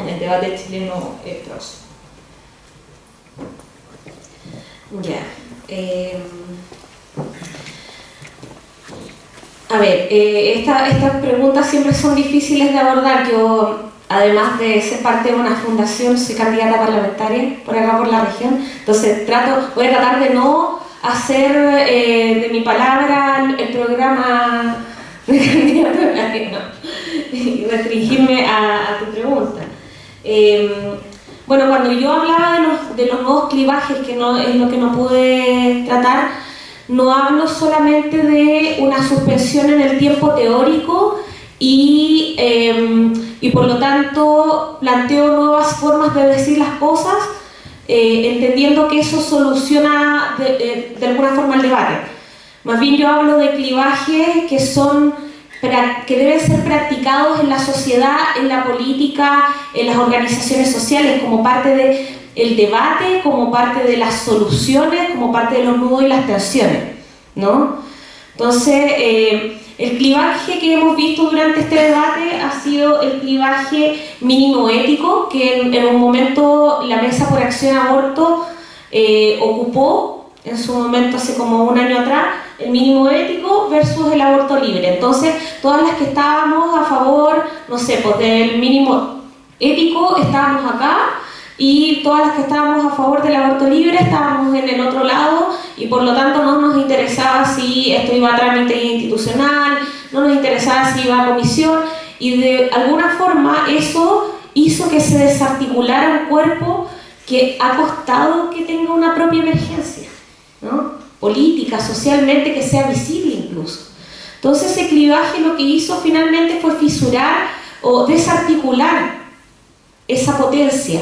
el debate chileno próximo. Ya. A ver, estas preguntas siempre son difíciles de abordar. Yo, además de ser parte de una fundación, soy candidata parlamentaria por acá por la región, entonces voy a tratar de no hacer de mi palabra el programa de candidatura, y restringirme a tu pregunta. Bueno, cuando yo hablaba de los nuevos clivajes, que no es lo que no pude tratar, no hablo solamente de una suspensión en el tiempo teórico y por lo tanto planteo nuevas formas de decir las cosas, entendiendo que eso soluciona de alguna forma el debate. Más bien yo hablo de clivajes que deben ser practicados en la sociedad, en la política, en las organizaciones sociales, como parte del debate, como parte de las soluciones, como parte de los nudos y las tensiones, ¿no? Entonces, el clivaje que hemos visto durante este debate ha sido el clivaje mínimo ético, que en un momento la Mesa por Acción Aborto ocupó, en su momento, hace como un año atrás, el mínimo ético versus el aborto libre. Entonces, todas las que estábamos a favor, no sé, pues del mínimo ético estábamos acá, y todas las que estábamos a favor del aborto libre estábamos en el otro lado, y por lo tanto no nos interesaba si esto iba a trámite institucional, no nos interesaba si iba a comisión, y de alguna forma eso hizo que se desarticulara un cuerpo que ha costado que tenga una propia emergencia, ¿no? Política, socialmente, que sea visible incluso. Entonces ese clivaje lo que hizo finalmente fue fisurar o desarticular esa potencia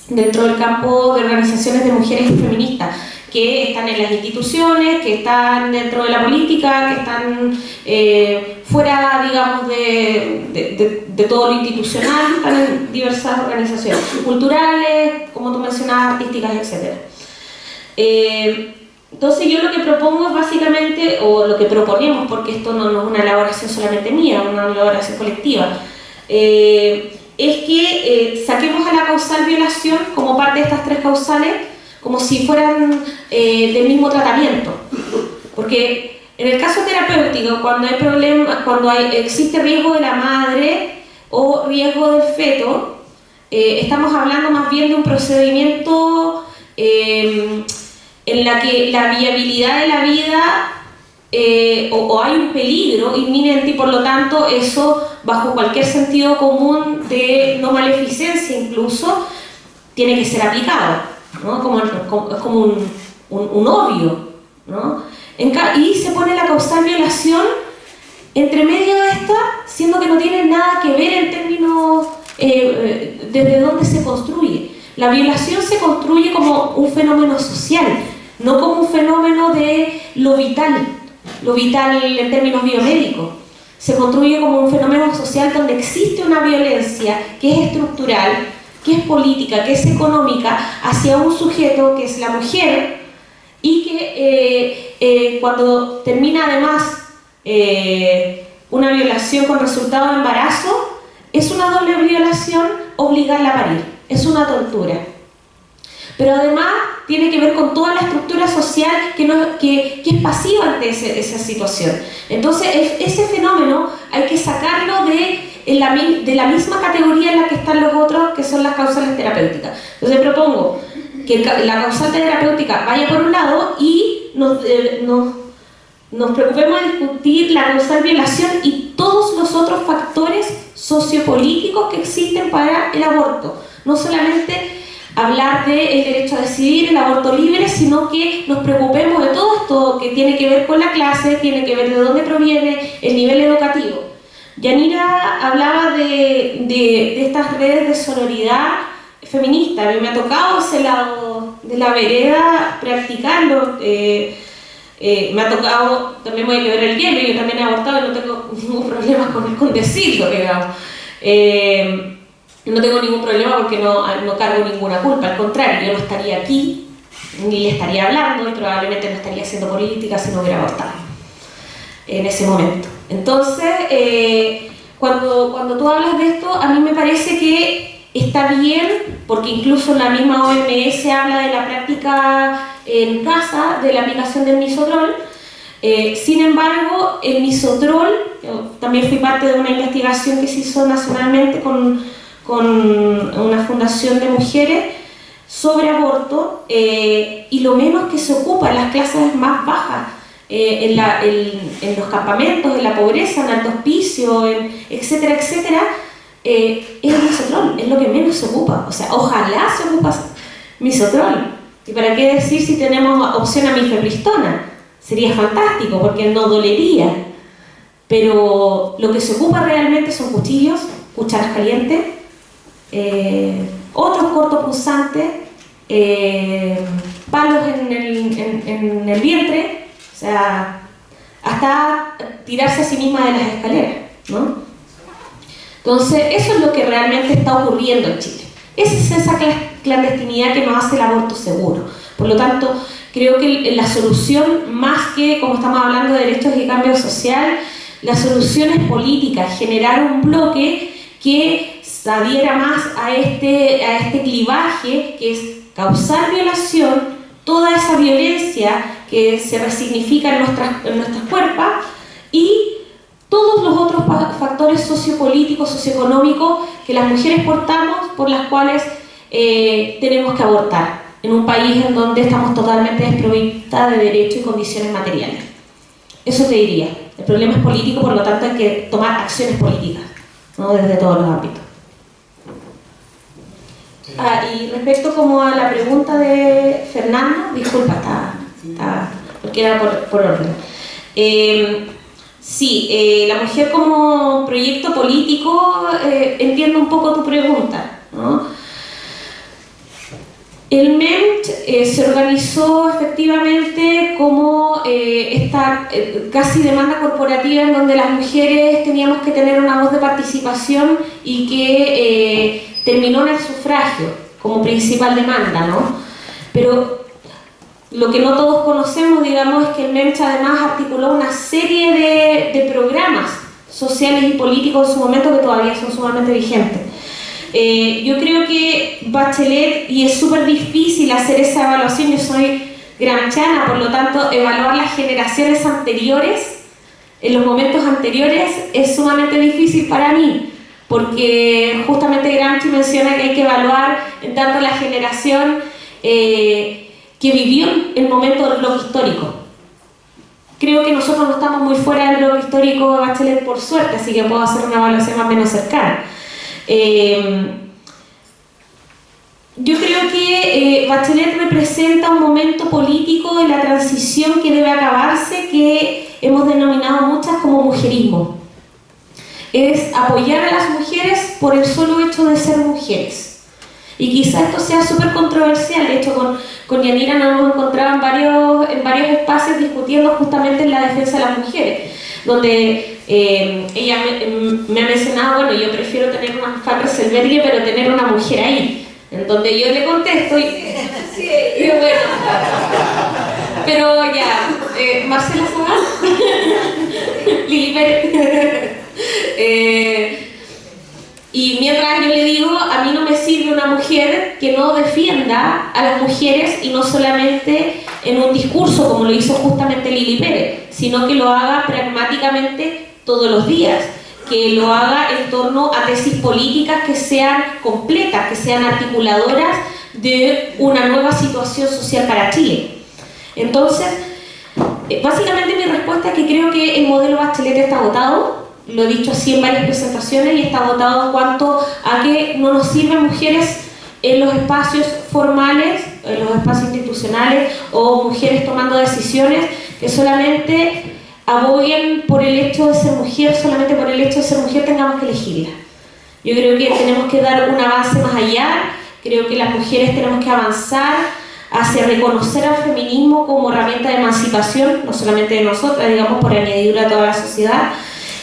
dentro del campo de organizaciones de mujeres feministas que están en las instituciones, que están dentro de la política, que están fuera, digamos, de todo lo institucional, están en diversas organizaciones culturales, como tú mencionabas, artísticas, etc. Entonces yo lo que propongo es básicamente, o lo que proponemos, porque esto no es una elaboración solamente mía, es una elaboración colectiva, es que saquemos a la causal violación como parte de estas tres causales, como si fueran del mismo tratamiento. Porque en el caso terapéutico, cuando hay problema, existe riesgo de la madre o riesgo del feto, estamos hablando más bien de un procedimiento en la que la viabilidad de la vida o hay un peligro inminente, y por lo tanto eso, bajo cualquier sentido común de no maleficencia incluso, tiene que ser aplicado, ¿no? Es como un obvio, ¿no? Y se pone la causal violación entre medio de esta, siendo que no tiene nada que ver en términos desde dónde se construye. La violación se construye como un fenómeno social, no como un fenómeno de lo vital en términos biomédicos. Se construye como un fenómeno social donde existe una violencia que es estructural, que es política, que es económica, hacia un sujeto que es la mujer, y que cuando termina además una violación con resultado de embarazo, es una doble violación obligarla a parir, es una tortura. Pero además tiene que ver con toda la estructura social que es pasiva ante esa situación. Entonces ese fenómeno hay que sacarlo de la misma categoría en la que están los otros, que son las causales terapéuticas. Entonces propongo que la causal terapéutica vaya por un lado y nos preocupemos de discutir la causal violación y todos los otros factores sociopolíticos que existen para el aborto. No solamente hablar del derecho a decidir, el aborto libre, sino que nos preocupemos de todo esto que tiene que ver con la clase, tiene que ver de dónde proviene el nivel educativo. Yanira hablaba de estas redes de sororidad feminista. A mí me ha tocado ese lado de la vereda practicarlo. Me ha tocado, también voy a ver el hielo, yo también he abortado y no tengo ningún problema con decirlo, digamos. No tengo ningún problema porque no cargo ninguna culpa, al contrario, yo no estaría aquí, ni le estaría hablando, y probablemente no estaría haciendo política si no hubiera abortado en ese momento. Entonces, cuando tú hablas de esto, a mí me parece que está bien, porque incluso la misma OMS habla de la práctica en casa, de la aplicación del misoprol. Sin embargo, el misoprol, yo también fui parte de una investigación que se hizo nacionalmente con una fundación de mujeres sobre aborto, y lo menos que se ocupa en las clases más bajas, en los campamentos, en la pobreza, en alto hospicio, etcétera, etcétera, es el misoprol, es lo que menos se ocupa. O sea, ojalá se ocupa misoprol. ¿Y para qué decir si tenemos opción a mifepristona? Sería fantástico porque no dolería. Pero lo que se ocupa realmente son cuchillos, cucharas calientes, otros cortopunzantes, palos en el vientre, o sea, hasta tirarse a sí misma de las escaleras, ¿no? Entonces, eso es lo que realmente está ocurriendo en Chile. Esa es esa clandestinidad que nos hace el aborto seguro. Por lo tanto, creo que la solución, más que, como estamos hablando de derechos y cambio social, la solución es política, generar un bloque que se adhiera más a este clivaje, que es causar violación toda esa violencia que se resignifica en nuestras cuerpos y todos los otros factores sociopolíticos, socioeconómicos que las mujeres portamos, por las cuales tenemos que abortar, en un país en donde estamos totalmente desprovistas de derechos y condiciones materiales. Eso te diría. El problema es político, por lo tanto hay que tomar acciones políticas, ¿no? Desde todos los ámbitos. Y respecto como a la pregunta de Fernando, disculpa, porque era por orden. Sí, la mujer como proyecto político, entiendo un poco tu pregunta, ¿no? El MEMT se organizó efectivamente como esta casi demanda corporativa en donde las mujeres teníamos que tener una voz de participación y que terminó en el sufragio como principal demanda, ¿no? Pero lo que no todos conocemos, digamos, es que el MEMT además articuló una serie de programas sociales y políticos en su momento que todavía son sumamente vigentes. Yo creo que Bachelet, y es súper difícil hacer esa evaluación, yo soy gramsciana, por lo tanto evaluar las generaciones anteriores, en los momentos anteriores, es sumamente difícil para mí, porque justamente Gramsci menciona que hay que evaluar en tanto la generación que vivió el momento del bloque histórico. Creo que nosotros no estamos muy fuera del bloque histórico de Bachelet, por suerte, así que puedo hacer una evaluación más o menos cercana. Yo creo que Bachelet representa un momento político de la transición que debe acabarse, que hemos denominado muchas como mujerismo. Es apoyar a las mujeres por el solo hecho de ser mujeres. Y quizá esto sea súper controversial. De hecho, con Yanira nos hemos encontrado en varios espacios discutiendo justamente en la defensa de las mujeres, donde ella me ha mencionado, bueno, yo prefiero tener una Faberselberghe, pero tener una mujer ahí, en donde yo le contesto y bueno, pero ya, Marcela Zagal, Lili Pérez, y mientras yo le digo, a mí no me sirve una mujer que no defienda a las mujeres, y no solamente en un discurso como lo hizo justamente Lili Pérez, sino que lo haga pragmáticamente todos los días, que lo haga en torno a tesis políticas que sean completas, que sean articuladoras de una nueva situación social para Chile. Entonces, básicamente mi respuesta es que creo que el modelo Bachelet está agotado. Lo he dicho así en varias presentaciones, y está agotado en cuanto a que no nos sirven mujeres en los espacios formales, en los espacios institucionales, o mujeres tomando decisiones que solamente aboguen por el hecho de ser mujer, solamente por el hecho de ser mujer tengamos que elegirla. Yo creo que tenemos que dar un avance más allá. Creo que las mujeres tenemos que avanzar hacia reconocer al feminismo como herramienta de emancipación, no solamente de nosotras, digamos, por añadidura a toda la sociedad,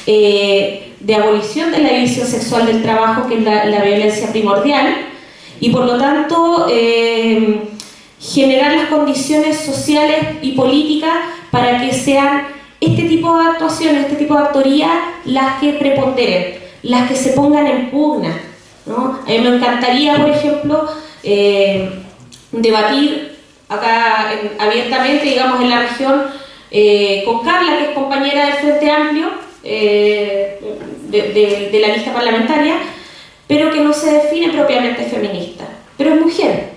de abolición de la división sexual del trabajo, que es la violencia primordial, y por lo tanto generar las condiciones sociales y políticas para que sean este tipo de actuaciones, este tipo de actoría, las que preponderen, las que se pongan en pugna, ¿no? A mí me encantaría, por ejemplo, debatir acá abiertamente, digamos, en la región, con Carla, que es compañera del Frente Amplio, de la lista parlamentaria, pero que no se define propiamente feminista, pero es mujer,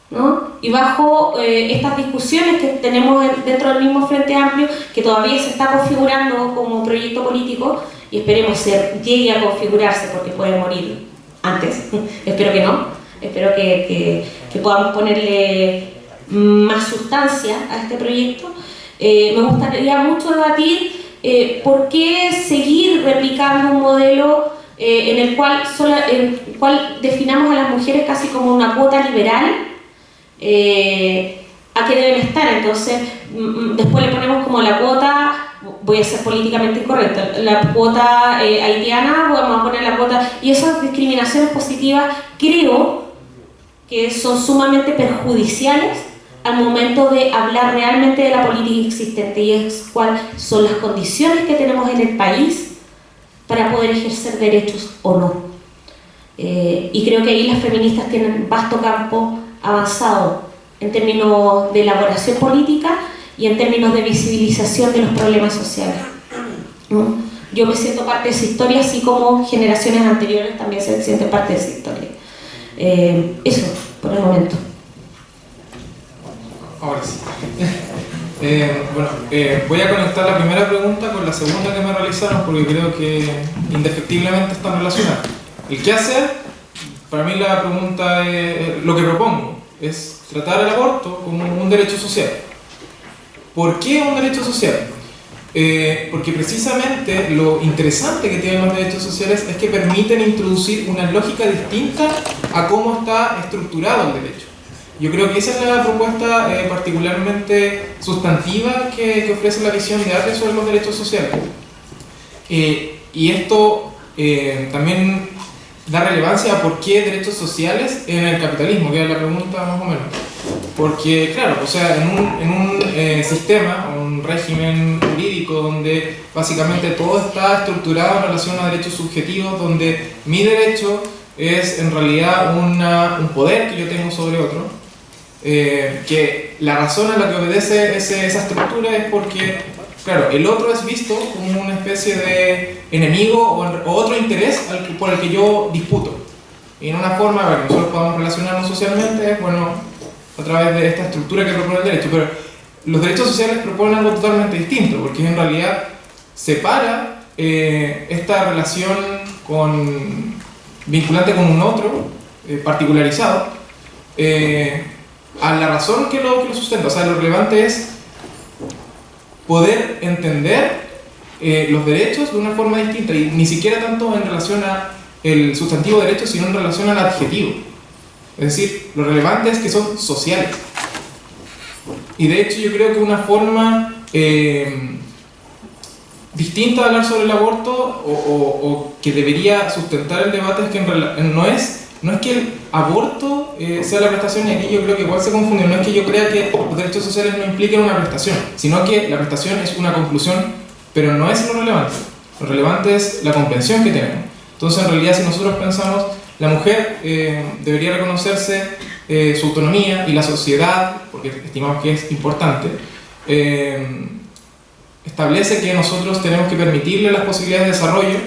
¿no? Y bajo estas discusiones que tenemos dentro del mismo Frente Amplio, que todavía se está configurando como proyecto político, y esperemos llegue a configurarse, porque puede morir antes, espero que no, espero que podamos ponerle más sustancia a este proyecto. Me gustaría mucho debatir por qué seguir replicando un modelo en el cual definamos a las mujeres casi como una cuota liberal, a qué deben estar. Entonces después le ponemos como la cuota, voy a ser políticamente incorrecta, la cuota haitiana, vamos a poner la cuota, y esas discriminaciones positivas creo que son sumamente perjudiciales al momento de hablar realmente de la política existente, y es cuáles son las condiciones que tenemos en el país para poder ejercer derechos o no. Y creo que ahí las feministas tienen vasto campo avanzado en términos de elaboración política y en términos de visibilización de los problemas sociales, ¿no? Yo me siento parte de esa historia, así como generaciones anteriores también se sienten parte de esa historia. Eso, por el momento. Ahora sí. Voy a conectar la primera pregunta con la segunda que me realizaron porque creo que indefectiblemente están relacionadas. El qué hacer, para mí la pregunta es, lo que propongo es tratar el aborto como un derecho social. ¿Por qué un derecho social? Porque precisamente lo interesante que tienen los derechos sociales es que permiten introducir una lógica distinta a cómo está estructurado el derecho. Yo creo que esa es la propuesta particularmente sustantiva que ofrece la visión de Atlee sobre los derechos sociales. Y esto también da relevancia a por qué derechos sociales en el capitalismo, que es la pregunta más o menos. Porque, claro, o sea, en un sistema, un régimen jurídico donde básicamente todo está estructurado en relación a derechos subjetivos, donde mi derecho es en realidad un poder que yo tengo sobre otro, que la razón a la que obedece esa estructura es porque, claro, el otro es visto como una especie de enemigo o otro interés por el que yo disputo. Y en una forma para que nosotros podamos relacionarnos socialmente es, bueno, a través de esta estructura que propone el derecho. Pero los derechos sociales proponen algo totalmente distinto, porque en realidad separa esta relación vinculante con un otro, particularizado, a la razón que lo sustenta. O sea, lo relevante es poder entender los derechos de una forma distinta, y ni siquiera tanto en relación al sustantivo derecho, sino en relación al adjetivo. Es decir, lo relevante es que son sociales. Y de hecho yo creo que una forma distinta de hablar sobre el aborto o que debería sustentar el debate es que no es que el aborto sea la prestación, y aquí yo creo que igual se confunde. No es que yo crea que los derechos sociales no impliquen una prestación, sino que la prestación es una conclusión, pero no es lo relevante. Lo relevante es la comprensión que tenemos. Entonces, en realidad, si nosotros pensamos, la mujer debería reconocerse su autonomía, y la sociedad, porque estimamos que es importante, establece que nosotros tenemos que permitirle las posibilidades de desarrollo.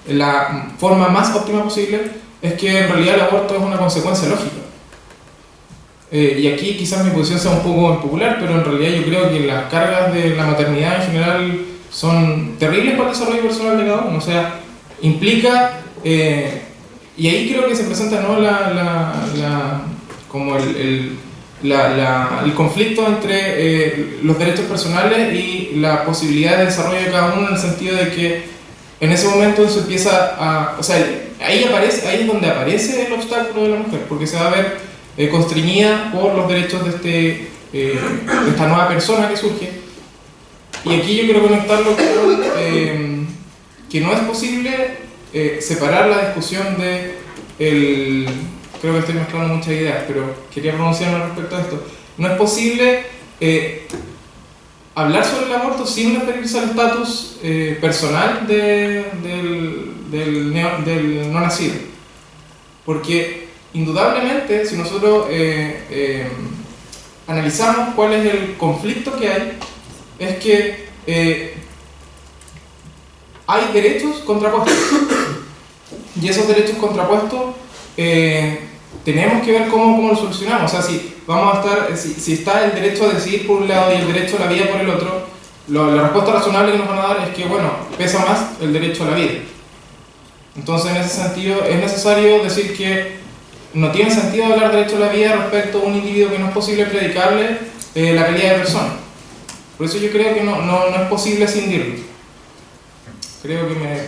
La forma más óptima posible es que en realidad el aborto es una consecuencia lógica. Y aquí quizás mi posición sea un poco impopular, pero en realidad yo creo que las cargas de la maternidad en general son terribles para el desarrollo personal de cada uno. O sea, implica, y ahí creo que se presenta, ¿no?, como el conflicto entre los derechos personales y la posibilidad de desarrollo de cada uno, en el sentido de que en ese momento se empieza a... O sea, ahí es donde aparece el obstáculo de la mujer, porque se va a ver constreñida por los derechos de esta nueva persona que surge. Y aquí yo quiero conectarlo con que no es posible separar la discusión de creo que estoy mezclando muchas ideas, pero quería pronunciarme respecto a esto. No es posible hablar sobre el aborto sin referirse al estatus personal del no nacido. Porque indudablemente, si nosotros analizamos cuál es el conflicto que hay, es que hay derechos contrapuestos. Y esos derechos contrapuestos tenemos que ver cómo lo solucionamos. O sea, si está el derecho a decidir por un lado y el derecho a la vida por el otro, la respuesta razonable que nos van a dar es que, bueno, pesa más el derecho a la vida. Entonces, en ese sentido, es necesario decir que no tiene sentido hablar de derecho a la vida respecto a un individuo que no es posible predicarle la calidad de persona. Por eso yo creo que no es posible escindirlo. Creo que me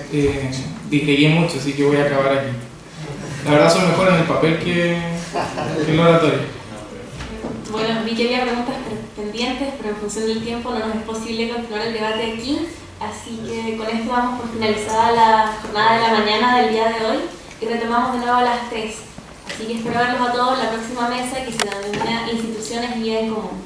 digrigué mucho, así que voy a acabar aquí. La verdad soy mejor en el papel que en el oratorio. Bueno, vi que había preguntas pendientes, pero en función del tiempo no nos es posible continuar el debate aquí. Así que con esto damos por finalizada la jornada de la mañana del día de hoy y retomamos de nuevo a las 3. Así que espero verlos a todos en la próxima mesa, que se denomina Instituciones y Vida en Común.